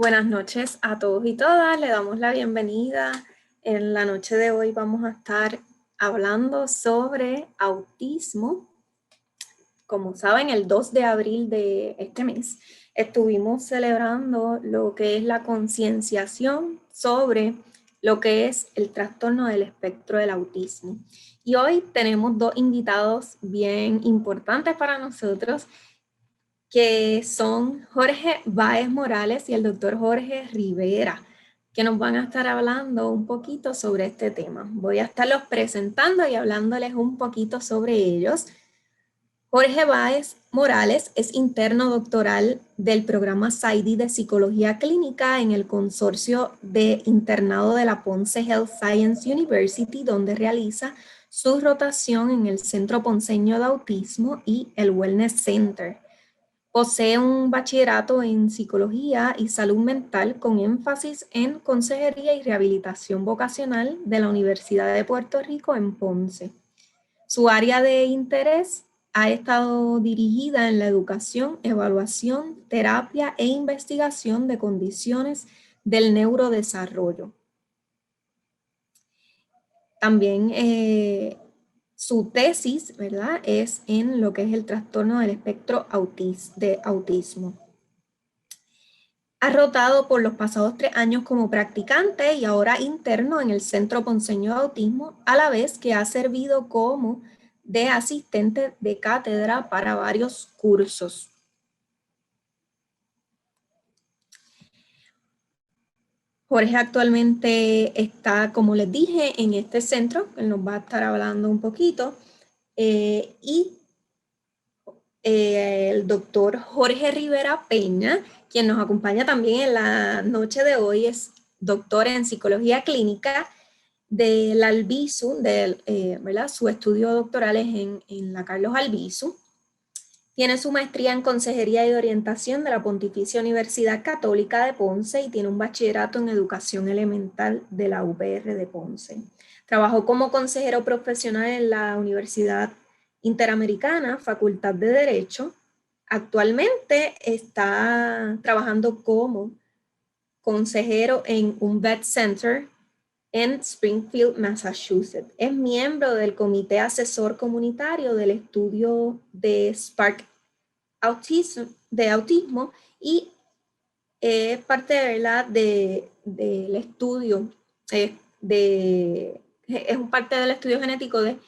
Buenas noches a todos y todas, le damos la bienvenida. En la noche de hoy vamos a estar hablando sobre autismo. Como saben, el 2 de abril de este mes estuvimos celebrando lo que es la concienciación sobre lo que es el trastorno del espectro del autismo. Y hoy tenemos dos invitados bien importantes para nosotros, que son Jorge Báez Morales y el doctor Jorge Rivera, que nos van a estar hablando un poquito sobre este tema. Voy a estarlos presentando y hablándoles un poquito sobre ellos. Jorge Báez Morales es interno doctoral del programa PsyD de Psicología Clínica en el consorcio de internado de la Ponce Health Science University, donde realiza su rotación en el Centro Ponceño de Autismo y el Wellness Center. Posee un bachillerato en psicología y salud mental con énfasis en consejería y rehabilitación vocacional de la Universidad de Puerto Rico en Ponce. Su área de interés ha estado dirigida en la educación, evaluación, terapia e investigación de condiciones del neurodesarrollo. También su tesis, ¿verdad?, es en lo que es el trastorno del espectro de autismo. Ha rotado por los pasados 3 años como practicante y ahora interno en el Centro Ponceño de Autismo, a la vez que ha servido como de asistente de cátedra para varios cursos. Jorge actualmente está, como les dije, en este centro, él nos va a estar hablando un poquito, el doctor Jorge Rivera Peña, quien nos acompaña también en la noche de hoy, es doctor en psicología clínica del Albizu, ¿verdad? Su estudio doctoral es en la Carlos Albizu. Tiene su maestría en Consejería y Orientación de la Pontificia Universidad Católica de Ponce y tiene un bachillerato en Educación Elemental de la UPR de Ponce. Trabajó como consejero profesional en la Universidad Interamericana, Facultad de Derecho. Actualmente está trabajando como consejero en un vet center en Springfield, Massachusetts. Es miembro del Comité Asesor Comunitario del Estudio de Spark Autismo y es parte, ¿verdad?, del estudio, es parte del estudio genético de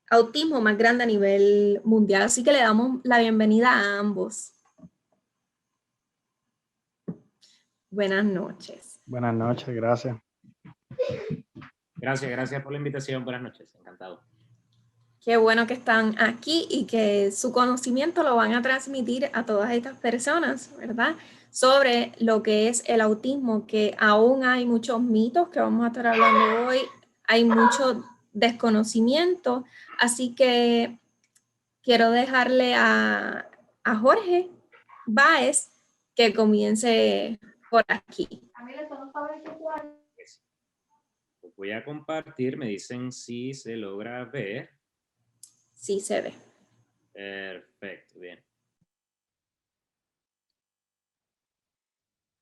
autismo más grande a nivel mundial. Así que le damos la bienvenida a ambos. Buenas noches. Buenas noches, gracias. Gracias por la invitación. Buenas noches, encantado. Qué bueno que están aquí y que su conocimiento lo van a transmitir a todas estas personas, ¿verdad?, sobre lo que es el autismo, que aún hay muchos mitos que vamos a estar hablando hoy, hay mucho desconocimiento, así que quiero dejarle a Jorge Báez que comience por aquí. Voy a compartir, me dicen si se logra ver. Sí se ve. Perfecto, bien.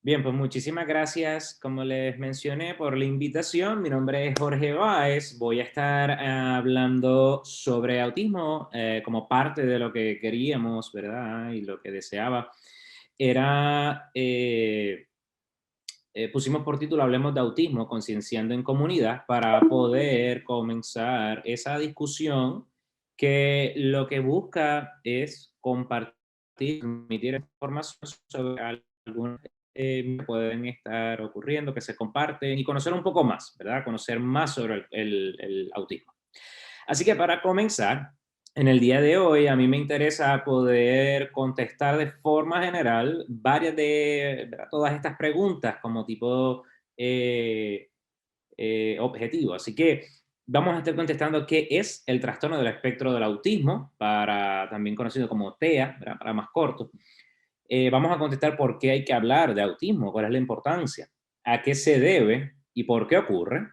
Bien, pues muchísimas gracias, como les mencioné, por la invitación. Mi nombre es Jorge Báez. Voy a estar hablando sobre autismo como parte de lo que queríamos, ¿verdad? Y lo que deseaba era... pusimos por título Hablemos de Autismo, concienciando en comunidad, para poder comenzar esa discusión que lo que busca es compartir, transmitir información sobre algunos que pueden estar ocurriendo, que se comparten y conocer un poco más, ¿verdad? Conocer más sobre el autismo. Así que para comenzar, en el día de hoy a mí me interesa poder contestar de forma general varias de todas estas preguntas como tipo objetivo. Así que vamos a estar contestando qué es el trastorno del espectro del autismo, también conocido como TEA, para más corto. Vamos a contestar por qué hay que hablar de autismo, cuál es la importancia, a qué se debe y por qué ocurre.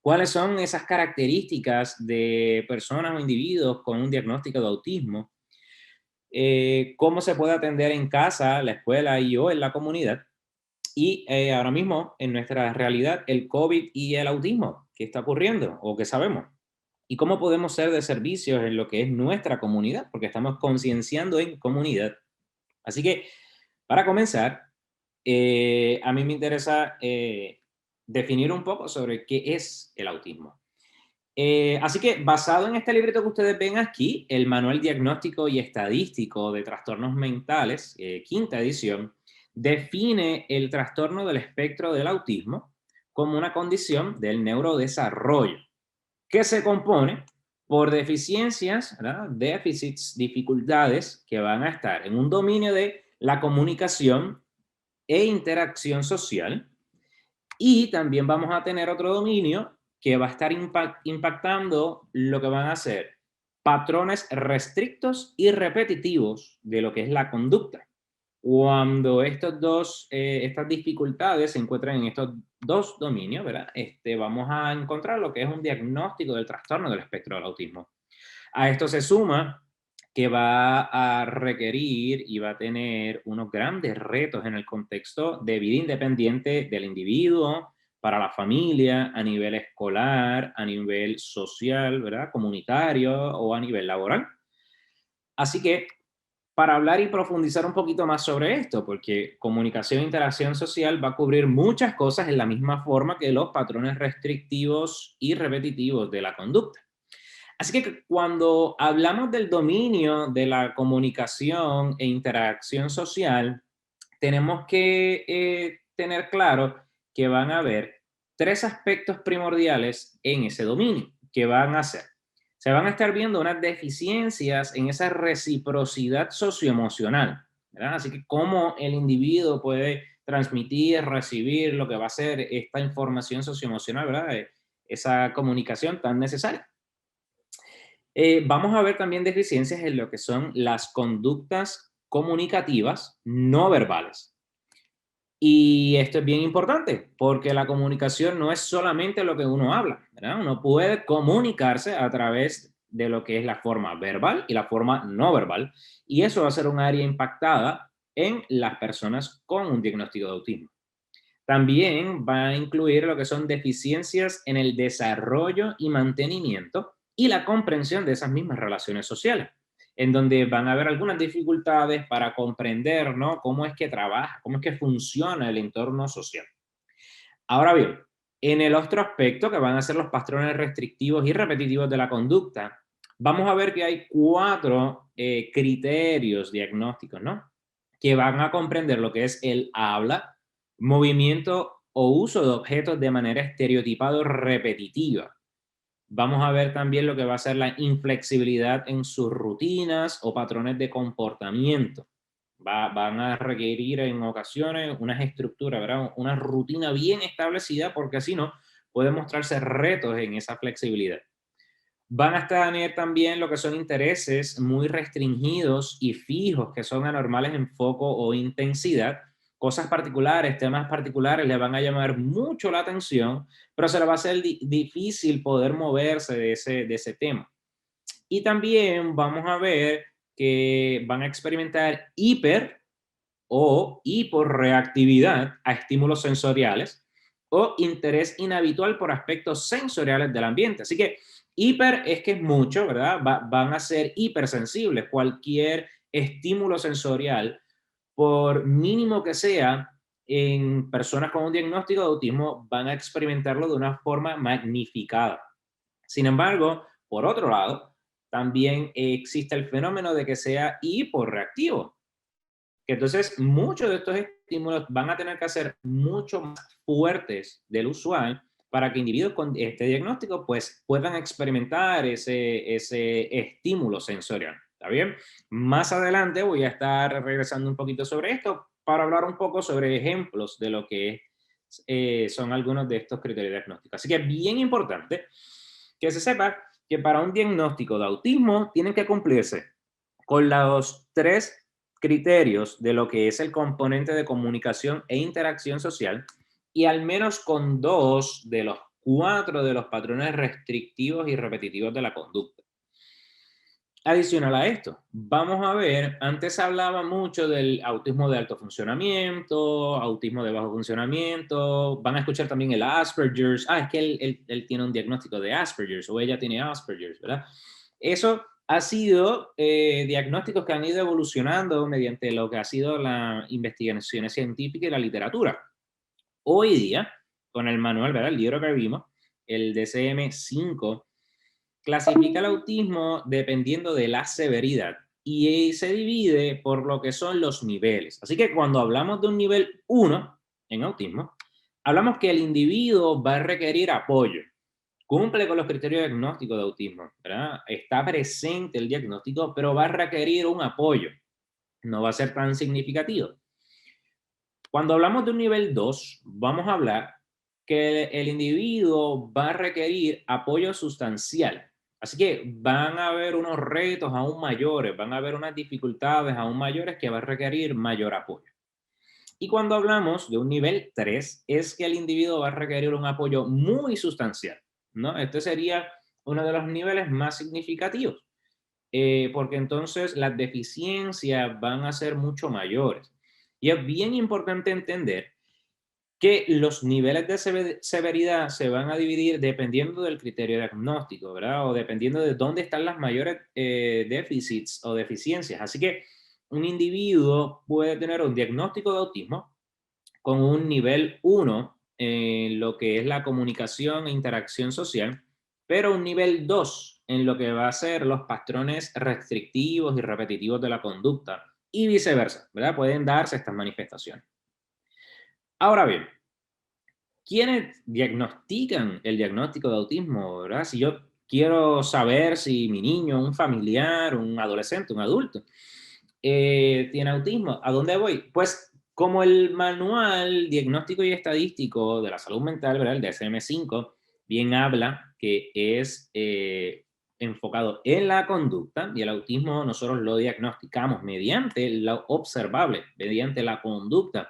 ¿Cuáles son esas características de personas o individuos con un diagnóstico de autismo? ¿Cómo se puede atender en casa, la escuela y o en la comunidad? Y ahora mismo, en nuestra realidad, el COVID y el autismo, ¿qué está ocurriendo o qué sabemos? Y cómo podemos ser de servicios en lo que es nuestra comunidad, porque estamos concienciando en comunidad. Así que, para comenzar, a mí me interesa definir un poco sobre qué es el autismo. Así que, basado en este librito que ustedes ven aquí, el Manual Diagnóstico y Estadístico de Trastornos Mentales, quinta edición, define el trastorno del espectro del autismo como una condición del neurodesarrollo que se compone por deficiencias, ¿verdad? Déficits, dificultades que van a estar en un dominio de la comunicación e interacción social, y también vamos a tener otro dominio que va a estar impactando lo que van a ser patrones restrictos y repetitivos de lo que es la conducta. Cuando estas dificultades se encuentran en estos dos dominios, ¿verdad? Vamos a encontrar lo que es un diagnóstico del trastorno del espectro del autismo. A esto se suma que va a requerir y va a tener unos grandes retos en el contexto de vida independiente del individuo, para la familia, a nivel escolar, a nivel social, ¿verdad? Comunitario o a nivel laboral. Así que, para hablar y profundizar un poquito más sobre esto, porque comunicación e interacción social va a cubrir muchas cosas en la misma forma que los patrones restrictivos y repetitivos de la conducta. Así que cuando hablamos del dominio de la comunicación e interacción social, tenemos que tener claro que van a haber tres aspectos primordiales en ese dominio, que van a ser. Se van a estar viendo unas deficiencias en esa reciprocidad socioemocional, ¿verdad? Así que cómo el individuo puede transmitir, recibir lo que va a ser esta información socioemocional, ¿verdad? Esa comunicación tan necesaria. Vamos a ver también deficiencias en lo que son las conductas comunicativas no verbales. Y esto es bien importante, porque la comunicación no es solamente lo que uno habla, ¿verdad? Uno puede comunicarse a través de lo que es la forma verbal y la forma no verbal, y eso va a ser un área impactada en las personas con un diagnóstico de autismo. También va a incluir lo que son deficiencias en el desarrollo y mantenimiento y la comprensión de esas mismas relaciones sociales, en donde van a haber algunas dificultades para comprender, ¿no?, cómo es que trabaja, cómo es que funciona el entorno social. Ahora bien, en el otro aspecto, que van a ser los patrones restrictivos y repetitivos de la conducta, vamos a ver que hay 4 criterios diagnósticos, ¿no?, que van a comprender lo que es el habla, movimiento o uso de objetos de manera estereotipada o repetitiva. Vamos a ver también lo que va a ser la inflexibilidad en sus rutinas o patrones de comportamiento. Van a requerir en ocasiones unas estructuras, ¿verdad? Una rutina bien establecida, porque si no, puede mostrarse retos en esa flexibilidad. Van a tener también lo que son intereses muy restringidos y fijos, que son anormales en foco o intensidad. Cosas particulares, temas particulares le van a llamar mucho la atención, pero se le va a hacer difícil poder moverse de ese tema. Y también vamos a ver que van a experimentar hiper o hiporreactividad a estímulos sensoriales o interés inhabitual por aspectos sensoriales del ambiente. Así que hiper es que es mucho, ¿verdad? Van a ser hipersensibles. Cualquier estímulo sensorial, por mínimo que sea, en personas con un diagnóstico de autismo van a experimentarlo de una forma magnificada. Sin embargo, por otro lado, también existe el fenómeno de que sea hiporreactivo. Entonces, muchos de estos estímulos van a tener que ser mucho más fuertes del usual para que individuos con este diagnóstico pues, puedan experimentar ese estímulo sensorial. ¿Está bien? Más adelante voy a estar regresando un poquito sobre esto para hablar un poco sobre ejemplos de lo que son algunos de estos criterios diagnósticos. Así que es bien importante que se sepa que para un diagnóstico de autismo tienen que cumplirse con los 3 criterios de lo que es el componente de comunicación e interacción social, y al menos con 2 de los 4 de los patrones restrictivos y repetitivos de la conducta. Adicional a esto, vamos a ver, antes hablaba mucho del autismo de alto funcionamiento, autismo de bajo funcionamiento, van a escuchar también el Asperger's, es que él tiene un diagnóstico de Asperger's o ella tiene Asperger's, ¿verdad? Eso ha sido diagnósticos que han ido evolucionando mediante lo que ha sido la investigación científica y la literatura. Hoy día, con el manual, ¿verdad? El libro que vimos, el DSM-5, clasifica el autismo dependiendo de la severidad y se divide por lo que son los niveles. Así que cuando hablamos de un nivel 1 en autismo, hablamos que el individuo va a requerir apoyo, cumple con los criterios diagnósticos de autismo, ¿verdad? Está presente el diagnóstico, pero va a requerir un apoyo, no va a ser tan significativo. Cuando hablamos de un nivel 2, vamos a hablar que el individuo va a requerir apoyo sustancial. Así que van a haber unos retos aún mayores, van a haber unas dificultades aún mayores que va a requerir mayor apoyo. Y cuando hablamos de un nivel 3, es que el individuo va a requerir un apoyo muy sustancial, ¿no? Este sería uno de los niveles más significativos, porque entonces las deficiencias van a ser mucho mayores. Y es bien importante entender que los niveles de severidad se van a dividir dependiendo del criterio diagnóstico, ¿verdad? O dependiendo de dónde están las mayores déficits o deficiencias. Así que un individuo puede tener un diagnóstico de autismo con un nivel 1 en lo que es la comunicación e interacción social, pero un nivel 2 en lo que va a ser los patrones restrictivos y repetitivos de la conducta y viceversa, ¿verdad? Pueden darse estas manifestaciones. Ahora bien, ¿quiénes diagnostican el diagnóstico de autismo, verdad? Si yo quiero saber si mi niño, un familiar, un adolescente, un adulto, tiene autismo, ¿a dónde voy? Pues como el manual diagnóstico y estadístico de la salud mental, ¿verdad? El DSM-5, bien habla que es enfocado en la conducta, y el autismo nosotros lo diagnosticamos mediante lo observable, mediante la conducta.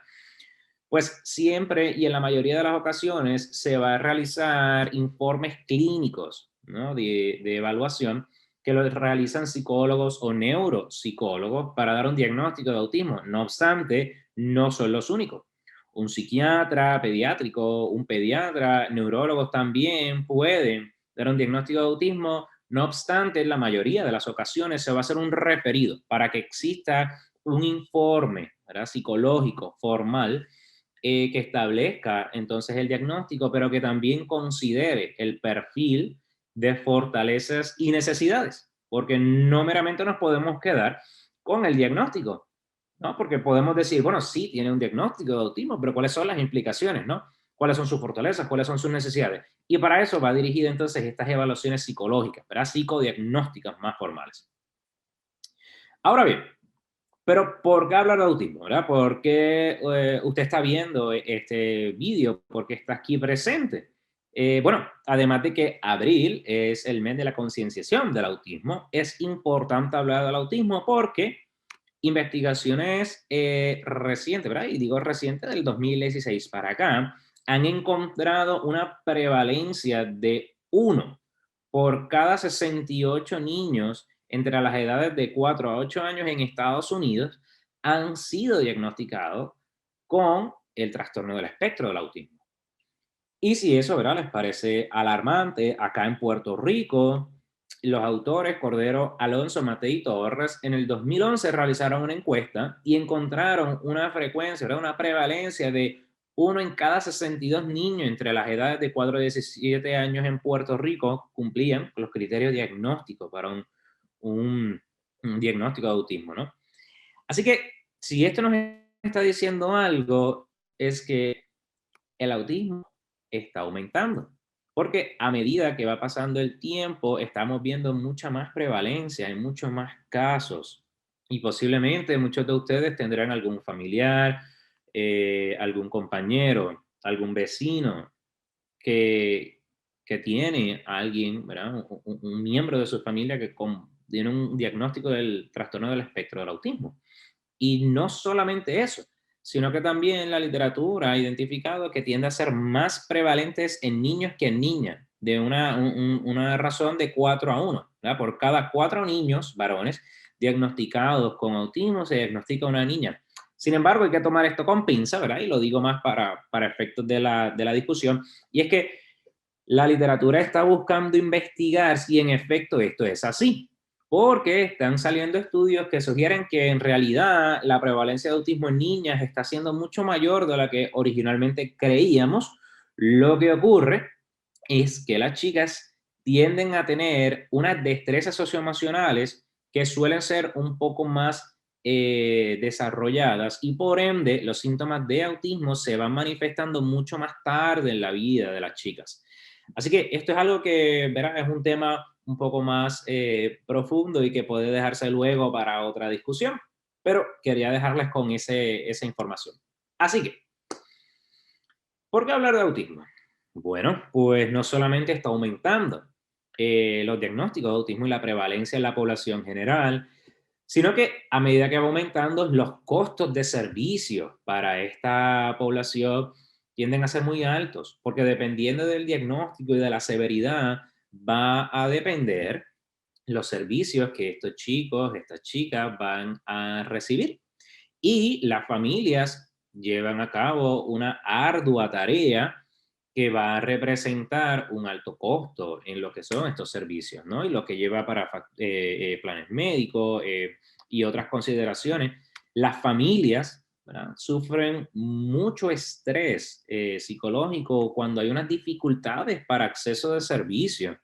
Pues siempre y en la mayoría de las ocasiones se va a realizar informes clínicos, ¿no? de evaluación que lo realizan psicólogos o neuropsicólogos para dar un diagnóstico de autismo. No obstante, no son los únicos. Un psiquiatra pediátrico, un pediatra, neurólogos también pueden dar un diagnóstico de autismo. No obstante, en la mayoría de las ocasiones se va a hacer un referido para que exista un informe, ¿verdad? Psicológico formal que establezca entonces el diagnóstico, pero que también considere el perfil de fortalezas y necesidades, porque no meramente nos podemos quedar con el diagnóstico, ¿no? Porque podemos decir, bueno, sí, tiene un diagnóstico de autismo, pero ¿cuáles son las implicaciones, no? ¿Cuáles son sus fortalezas? ¿Cuáles son sus necesidades? Y para eso va dirigida entonces estas evaluaciones psicológicas, ¿verdad? Psicodiagnósticas más formales. Ahora bien, pero ¿por qué hablar de autismo? ¿Verdad? ¿Por qué usted está viendo este vídeo? ¿Por qué está aquí presente? Bueno, además de que abril es el mes de la concienciación del autismo, es importante hablar del autismo porque investigaciones recientes, ¿verdad? Y digo recientes del 2016 para acá, han encontrado una prevalencia de 1 por cada 68 niños entre las edades de 4 a 8 años en Estados Unidos han sido diagnosticados con el trastorno del espectro del autismo. Y si eso, ¿verdad?, les parece alarmante, acá en Puerto Rico, los autores Cordero, Alonso, Matei y Torres en el 2011 realizaron una encuesta y encontraron una frecuencia, ¿verdad?, una prevalencia de 1 en cada 62 niños entre las edades de 4 a 17 años en Puerto Rico cumplían los criterios diagnósticos para un diagnóstico de autismo, ¿no? Así que si esto nos está diciendo algo, es que el autismo está aumentando. Porque a medida que va pasando el tiempo, estamos viendo mucha más prevalencia, en muchos más casos. Y posiblemente muchos de ustedes tendrán algún familiar, algún compañero, algún vecino que, que tiene a alguien, ¿verdad? Un miembro de su familia que tiene un diagnóstico del trastorno del espectro del autismo. Y no solamente eso, sino que también la literatura ha identificado que tiende a ser más prevalentes en niños que en niñas, de una razón de 4-1, ¿verdad? Por cada 4 niños varones diagnosticados con autismo se diagnostica una niña. Sin embargo, hay que tomar esto con pinza, ¿verdad? Y lo digo más para efectos de la discusión, y es que la literatura está buscando investigar si en efecto esto es así, porque están saliendo estudios que sugieren que en realidad la prevalencia de autismo en niñas está siendo mucho mayor de la que originalmente creíamos. Lo que ocurre es que las chicas tienden a tener unas destrezas socioemocionales que suelen ser un poco más desarrolladas, y por ende los síntomas de autismo se van manifestando mucho más tarde en la vida de las chicas. Así que esto es algo que, ¿verdad?, es un tema un poco más profundo y que puede dejarse luego para otra discusión, pero quería dejarles con esa información. Así que, ¿por qué hablar de autismo? Bueno, pues no solamente está aumentando los diagnósticos de autismo y la prevalencia en la población general, sino que a medida que va aumentando, los costos de servicios para esta población tienden a ser muy altos, porque dependiendo del diagnóstico y de la severidad, va a depender los servicios que estos chicos, estas chicas van a recibir. Y las familias llevan a cabo una ardua tarea que va a representar un alto costo en lo que son estos servicios, ¿no? Y lo que lleva para planes médicos y otras consideraciones. Las familias, ¿verdad?, sufren mucho estrés psicológico cuando hay unas dificultades para acceso de servicios.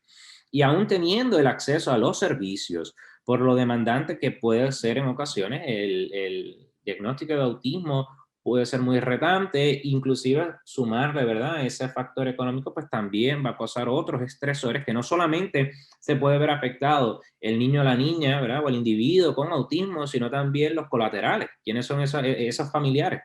Y aún teniendo el acceso a los servicios, por lo demandante que puede ser en ocasiones, el diagnóstico de autismo puede ser muy retante, inclusive sumarle, ¿verdad?, ese factor económico, pues también va a causar otros estresores que no solamente se puede ver afectado el niño o la niña, ¿verdad?, o el individuo con autismo, sino también los colaterales. ¿Quiénes son esos familiares?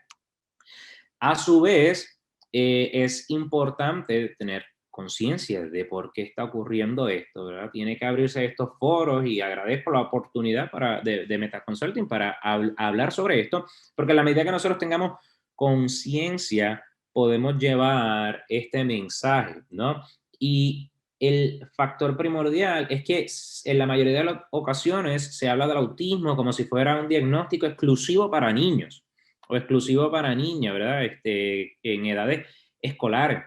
A su vez, es importante tener conciencia de por qué está ocurriendo esto, ¿verdad? Tiene que abrirse estos foros, y agradezco la oportunidad de Metaconsulting para hablar sobre esto, porque a la medida que nosotros tengamos conciencia, podemos llevar este mensaje, ¿no? Y el factor primordial es que en la mayoría de las ocasiones se habla del autismo como si fuera un diagnóstico exclusivo para niños o exclusivo para niñas, ¿verdad? En edades escolares.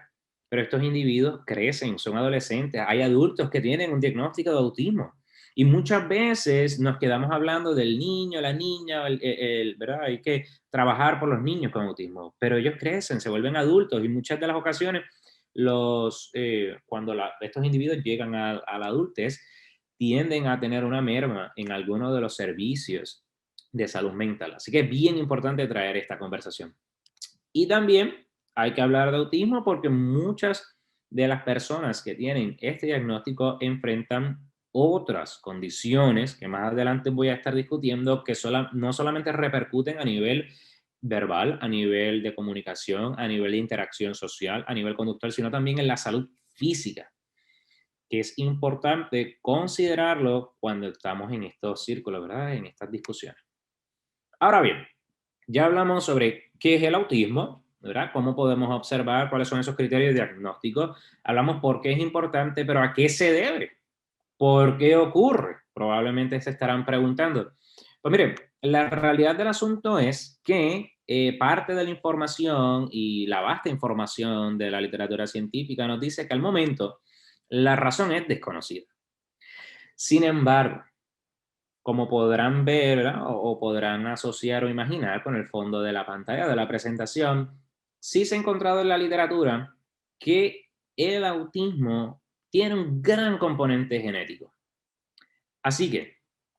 Pero estos individuos crecen, son adolescentes, hay adultos que tienen un diagnóstico de autismo. Y muchas veces nos quedamos hablando del niño, la niña, ¿verdad? Hay que trabajar por los niños con autismo, pero ellos crecen, se vuelven adultos, y muchas de las ocasiones cuando estos individuos llegan a la adultez, tienden a tener una merma en algunos de los servicios de salud mental. Así que es bien importante traer esta conversación. Y también hay que hablar de autismo porque muchas de las personas que tienen este diagnóstico enfrentan otras condiciones que más adelante voy a estar discutiendo, que no solamente repercuten a nivel verbal, a nivel de comunicación, a nivel de interacción social, a nivel conductual, sino también en la salud física, que es importante considerarlo cuando estamos en estos círculos, ¿verdad?, en estas discusiones. Ahora bien, ya hablamos sobre qué es el autismo, ¿verdad? Cómo podemos observar cuáles son esos criterios diagnósticos. Hablamos por qué es importante, pero ¿a qué se debe? ¿Por qué ocurre? Probablemente se estarán preguntando. Pues miren, la realidad del asunto es que parte de la información y la vasta información de la literatura científica nos dice que al momento la razón es desconocida. Sin embargo, como podrán ver, ¿verdad?, o podrán asociar o imaginar con el fondo de la pantalla de la presentación, sí se ha encontrado en la literatura que el autismo tiene un gran componente genético. Así que,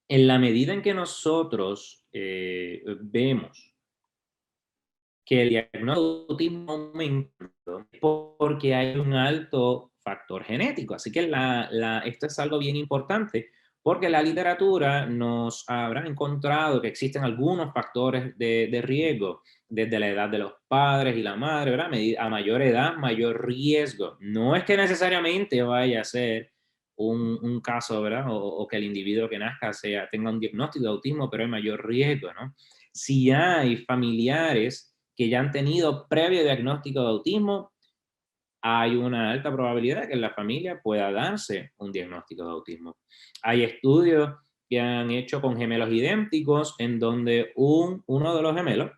en la medida en que nosotros vemos que el diagnóstico de autismo aumenta, es porque hay un alto factor genético. Así que esto es algo bien importante, porque la literatura nos habrá encontrado que existen algunos factores de riesgo desde la edad de los padres y la madre, ¿verdad? A mayor edad, mayor riesgo. No es que necesariamente vaya a ser un caso, ¿verdad? O que el individuo que nazca tenga un diagnóstico de autismo, pero hay mayor riesgo, ¿no? Si hay familiares que ya han tenido previo diagnóstico de autismo, hay una alta probabilidad de que en la familia pueda darse un diagnóstico de autismo. Hay estudios que han hecho con gemelos idénticos en donde uno de los gemelos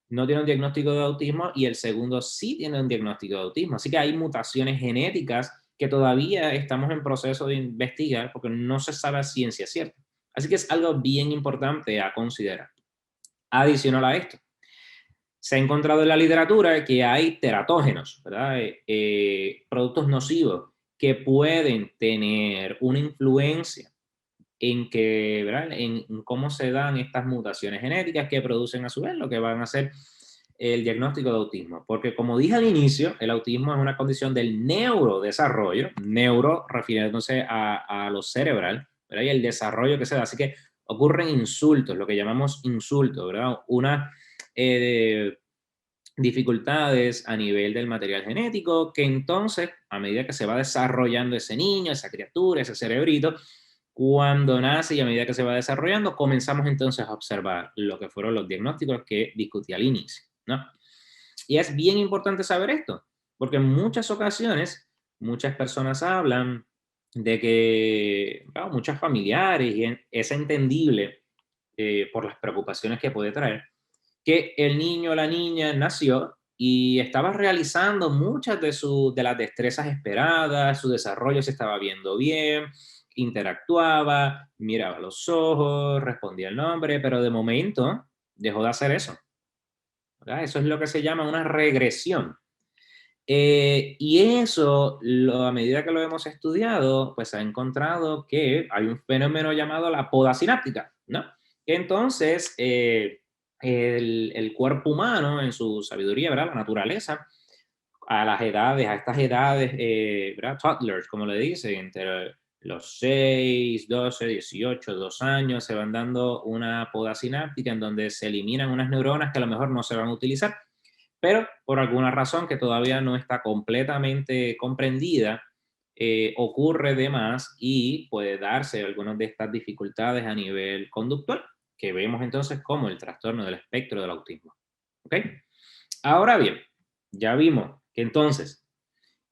no tiene un diagnóstico de autismo y el segundo sí tiene un diagnóstico de autismo. Así que hay mutaciones genéticas que todavía estamos en proceso de investigar porque no se sabe a ciencia cierta. Así que es algo bien importante a considerar. Adicional a esto, se ha encontrado en la literatura que hay teratógenos, ¿verdad? Productos nocivos que pueden tener una influencia en que, ¿verdad? En cómo se dan estas mutaciones genéticas que producen a su vez lo que van a ser el diagnóstico de autismo. Porque como dije al inicio, el autismo es una condición del neurodesarrollo, neuro refiriéndose a lo cerebral, ¿verdad? Y el desarrollo que se da. Así que ocurren insultos, lo que llamamos insultos, ¿verdad? Una dificultades a nivel del material genético, que entonces, a medida que se va desarrollando ese niño, esa criatura, ese cerebrito, cuando nace y a medida que se va desarrollando, comenzamos entonces a observar lo que fueron los diagnósticos que discutí al inicio, ¿no? Y es bien importante saber esto, porque en muchas ocasiones, muchas personas hablan de que, claro, muchos familiares, y es entendible por las preocupaciones que puede traer, que el niño o la niña nació y estaba realizando muchas de las destrezas esperadas, su desarrollo se estaba viendo bien, interactuaba, miraba a los ojos, respondía el nombre, pero de momento dejó de hacer eso, ¿verdad? Eso es lo que se llama una regresión. Y eso, a medida que lo hemos estudiado, pues se ha encontrado que hay un fenómeno llamado la poda sináptica, ¿no? Que entonces el cuerpo humano, en su sabiduría, ¿verdad? La naturaleza, a las edades, a estas edades, ¿verdad? Toddlers, como le dicen, entre los 6, 12, 18, 2 años, se van dando una poda sináptica en donde se eliminan unas neuronas que a lo mejor no se van a utilizar, pero por alguna razón que todavía no está completamente comprendida, ocurre de más y puede darse algunas de estas dificultades a nivel conductual, que vemos entonces como el trastorno del espectro del autismo. ¿Ok? Ahora bien, ya vimos que entonces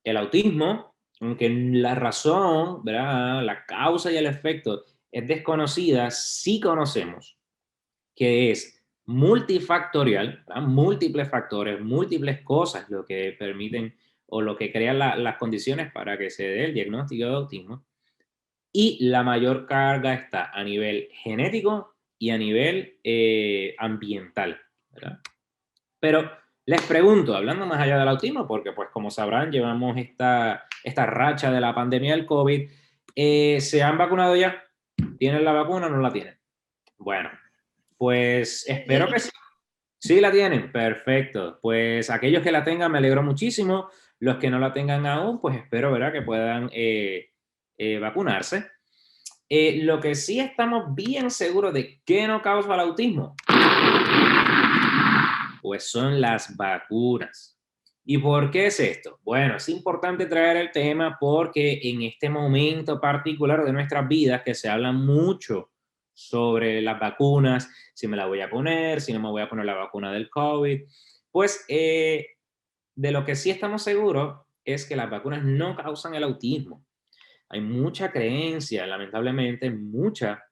el autismo, aunque la razón, ¿verdad? La causa y el efecto es desconocida, sí conocemos que es multifactorial, ¿verdad? Múltiples factores, múltiples cosas lo que permiten o lo que crean las condiciones para que se dé el diagnóstico de autismo. Y la mayor carga está a nivel genético y a nivel ambiental, ¿verdad? Pero les pregunto, hablando más allá del autismo, porque pues como sabrán, llevamos esta racha de la pandemia del COVID, ¿se han vacunado ya? ¿Tienen la vacuna o no la tienen? Bueno, pues espero que sí. Sí la tienen, perfecto. Pues aquellos que la tengan me alegro muchísimo. Los que no la tengan aún, pues espero, ¿verdad? Que puedan vacunarse. Lo que sí estamos bien seguros de que no causa el autismo, pues son las vacunas. ¿Y por qué es esto? Bueno, es importante traer el tema porque en este momento particular de nuestras vidas que se habla mucho sobre las vacunas, si me la voy a poner, si no me voy a poner la vacuna del COVID, pues de lo que sí estamos seguros es que las vacunas no causan el autismo. Hay mucha creencia, lamentablemente, mucha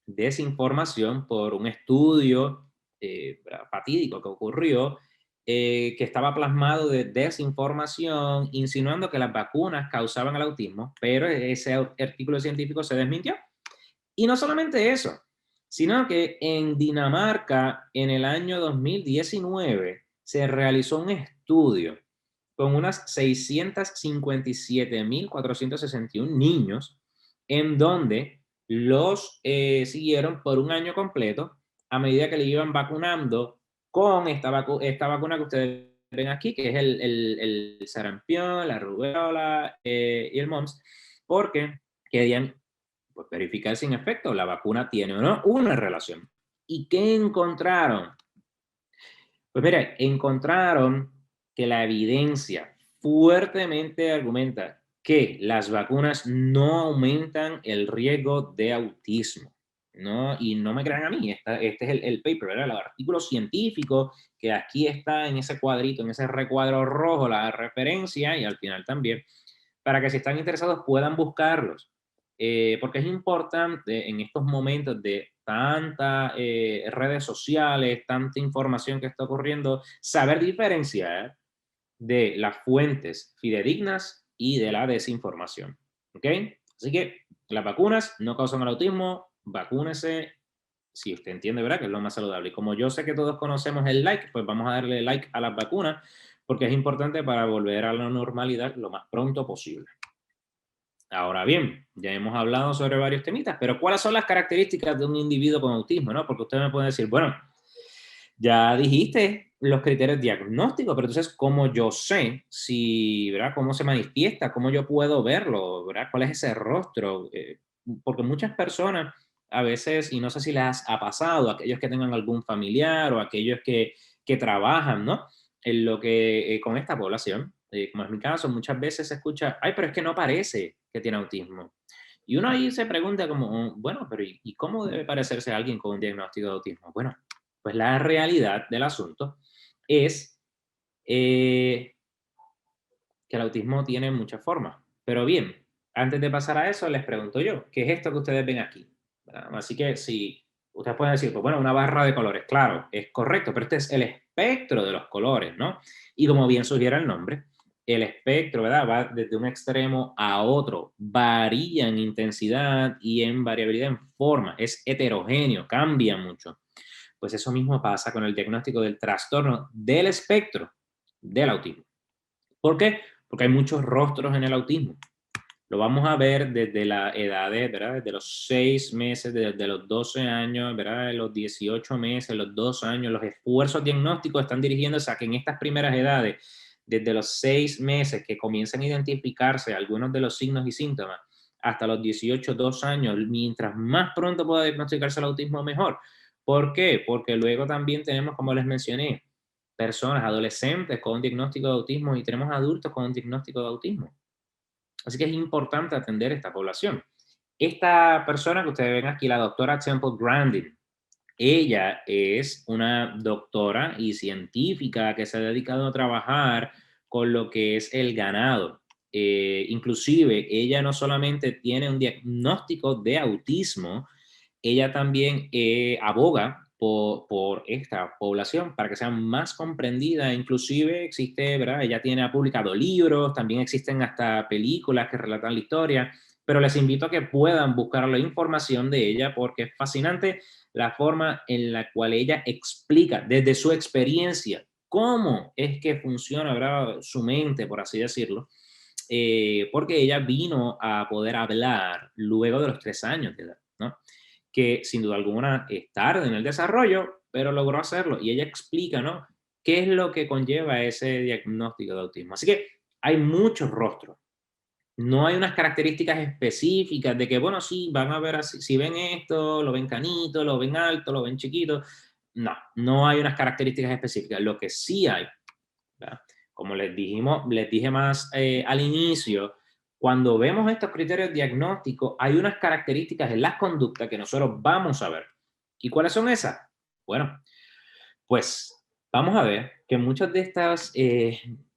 desinformación por un estudio fatídico que ocurrió, que estaba plasmado de desinformación, insinuando que las vacunas causaban el autismo, pero ese artículo científico se desmintió. Y no solamente eso, sino que en Dinamarca, en el año 2019, se realizó un estudio con unas 657.461 niños, en donde los siguieron por un año completo a medida que le iban vacunando con esta vacuna que ustedes ven aquí, que es el sarampión, la rubéola y el mumps, porque querían pues, verificar si en efecto la vacuna tiene o no una relación. ¿Y qué encontraron? Pues mira, encontraron que la evidencia fuertemente argumenta que las vacunas no aumentan el riesgo de autismo. ¿no? Y no me crean a mí, este es el paper, ¿verdad? El artículo científico, que aquí está en ese cuadrito, en ese recuadro rojo, la referencia, y al final también, para que si están interesados puedan buscarlos. Porque es importante en estos momentos de tantas redes sociales, tanta información que está ocurriendo, saber diferenciar de las fuentes fidedignas y de la desinformación. ¿Ok? Así que las vacunas no causan el autismo, vacúnese si usted entiende, ¿verdad? Que es lo más saludable. Y como yo sé que todos conocemos el like, pues vamos a darle like a las vacunas porque es importante para volver a la normalidad lo más pronto posible. Ahora bien, ya hemos hablado sobre varios temitas, pero ¿cuáles son las características de un individuo con autismo? ¿No? Porque usted me puede decir, bueno, ya dijiste los criterios diagnósticos, pero entonces, ¿cómo yo sé si, ¿verdad? ¿Cómo se manifiesta? ¿Cómo yo puedo verlo? ¿Verdad? ¿Cuál es ese rostro? Porque muchas personas a veces, y no sé si les ha pasado, aquellos que tengan algún familiar o aquellos que trabajan, ¿no? En lo que, con esta población, como es mi caso, muchas veces se escucha, ay, pero es que no parece que tiene autismo. Y uno ahí se pregunta como, bueno, pero ¿y cómo debe parecerse a alguien con un diagnóstico de autismo? Bueno, pues la realidad del asunto es que el autismo tiene muchas formas. Pero bien, antes de pasar a eso, les pregunto yo, ¿qué es esto que ustedes ven aquí? ¿Verdad? Así que si ustedes pueden decir, pues bueno, una barra de colores, claro, es correcto, pero este es el espectro de los colores, ¿no? Y como bien sugiere el nombre, el espectro, ¿verdad? Va desde un extremo a otro, varía en intensidad y en variabilidad en forma, es heterogéneo, cambia mucho. Pues eso mismo pasa con el diagnóstico del trastorno del espectro del autismo. ¿Por qué? Porque hay muchos rostros en el autismo. Lo vamos a ver desde la edad de, ¿verdad? Desde los 6 meses, desde los 12 años, ¿verdad? De los 18 meses, los 2 años. Los esfuerzos diagnósticos están dirigiéndose a que en estas primeras edades, desde los 6 meses que comienzan a identificarse algunos de los signos y síntomas, hasta los 18, 2 años, mientras más pronto pueda diagnosticarse el autismo, mejor. ¿Por qué? Porque luego también tenemos, como les mencioné, personas, adolescentes con un diagnóstico de autismo y tenemos adultos con un diagnóstico de autismo. Así que es importante atender esta población. Esta persona que ustedes ven aquí, la doctora Temple Grandin, ella es una doctora y científica que se ha dedicado a trabajar con lo que es el ganado. Inclusive, ella no solamente tiene un diagnóstico de autismo, ella también aboga por esta población para que sea más comprendida. Inclusive existe, ¿verdad? Ella ha publicado libros, también existen hasta películas que relatan la historia, pero les invito a que puedan buscar la información de ella porque es fascinante la forma en la cual ella explica desde su experiencia cómo es que funciona, ¿verdad? Su mente, por así decirlo, porque ella vino a poder hablar luego de los 3 años de edad, ¿no? Que sin duda alguna es tarde en el desarrollo, pero logró hacerlo. Y ella explica, ¿no? ¿Qué es lo que conlleva ese diagnóstico de autismo? Así que hay muchos rostros. No hay unas características específicas de que, bueno, sí, van a ver así, si ven esto, lo ven canito, lo ven alto, lo ven chiquito. No, no hay unas características específicas. Lo que sí hay, ¿verdad? Como les dije más al inicio, cuando vemos estos criterios diagnósticos, hay unas características en las conductas que nosotros vamos a ver. ¿Y cuáles son esas? Bueno, pues vamos a ver que muchos de estos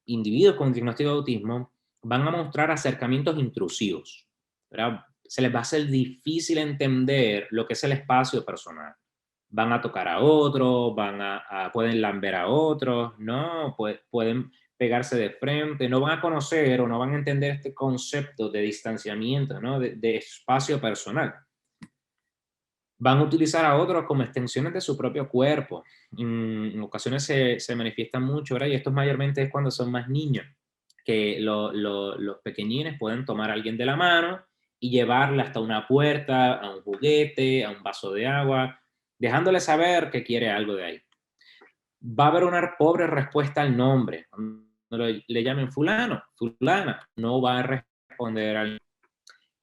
individuos con diagnóstico de autismo van a mostrar acercamientos intrusivos, ¿verdad? Se les va a hacer difícil entender lo que es el espacio personal. Van a tocar a otros, pueden lamber a otros, ¿no? Pueden pegarse de frente, no van a conocer o no van a entender este concepto de distanciamiento, ¿no? De espacio personal. Van a utilizar a otros como extensiones de su propio cuerpo. En ocasiones se manifiestan mucho, ¿verdad? Y esto mayormente es cuando son más niños, que los pequeñines pueden tomar a alguien de la mano y llevarle hasta una puerta, a un juguete, a un vaso de agua, dejándole saber que quiere algo de ahí. Va a haber una pobre respuesta al nombre. Cuando le llamen fulano, fulana, no va a responder al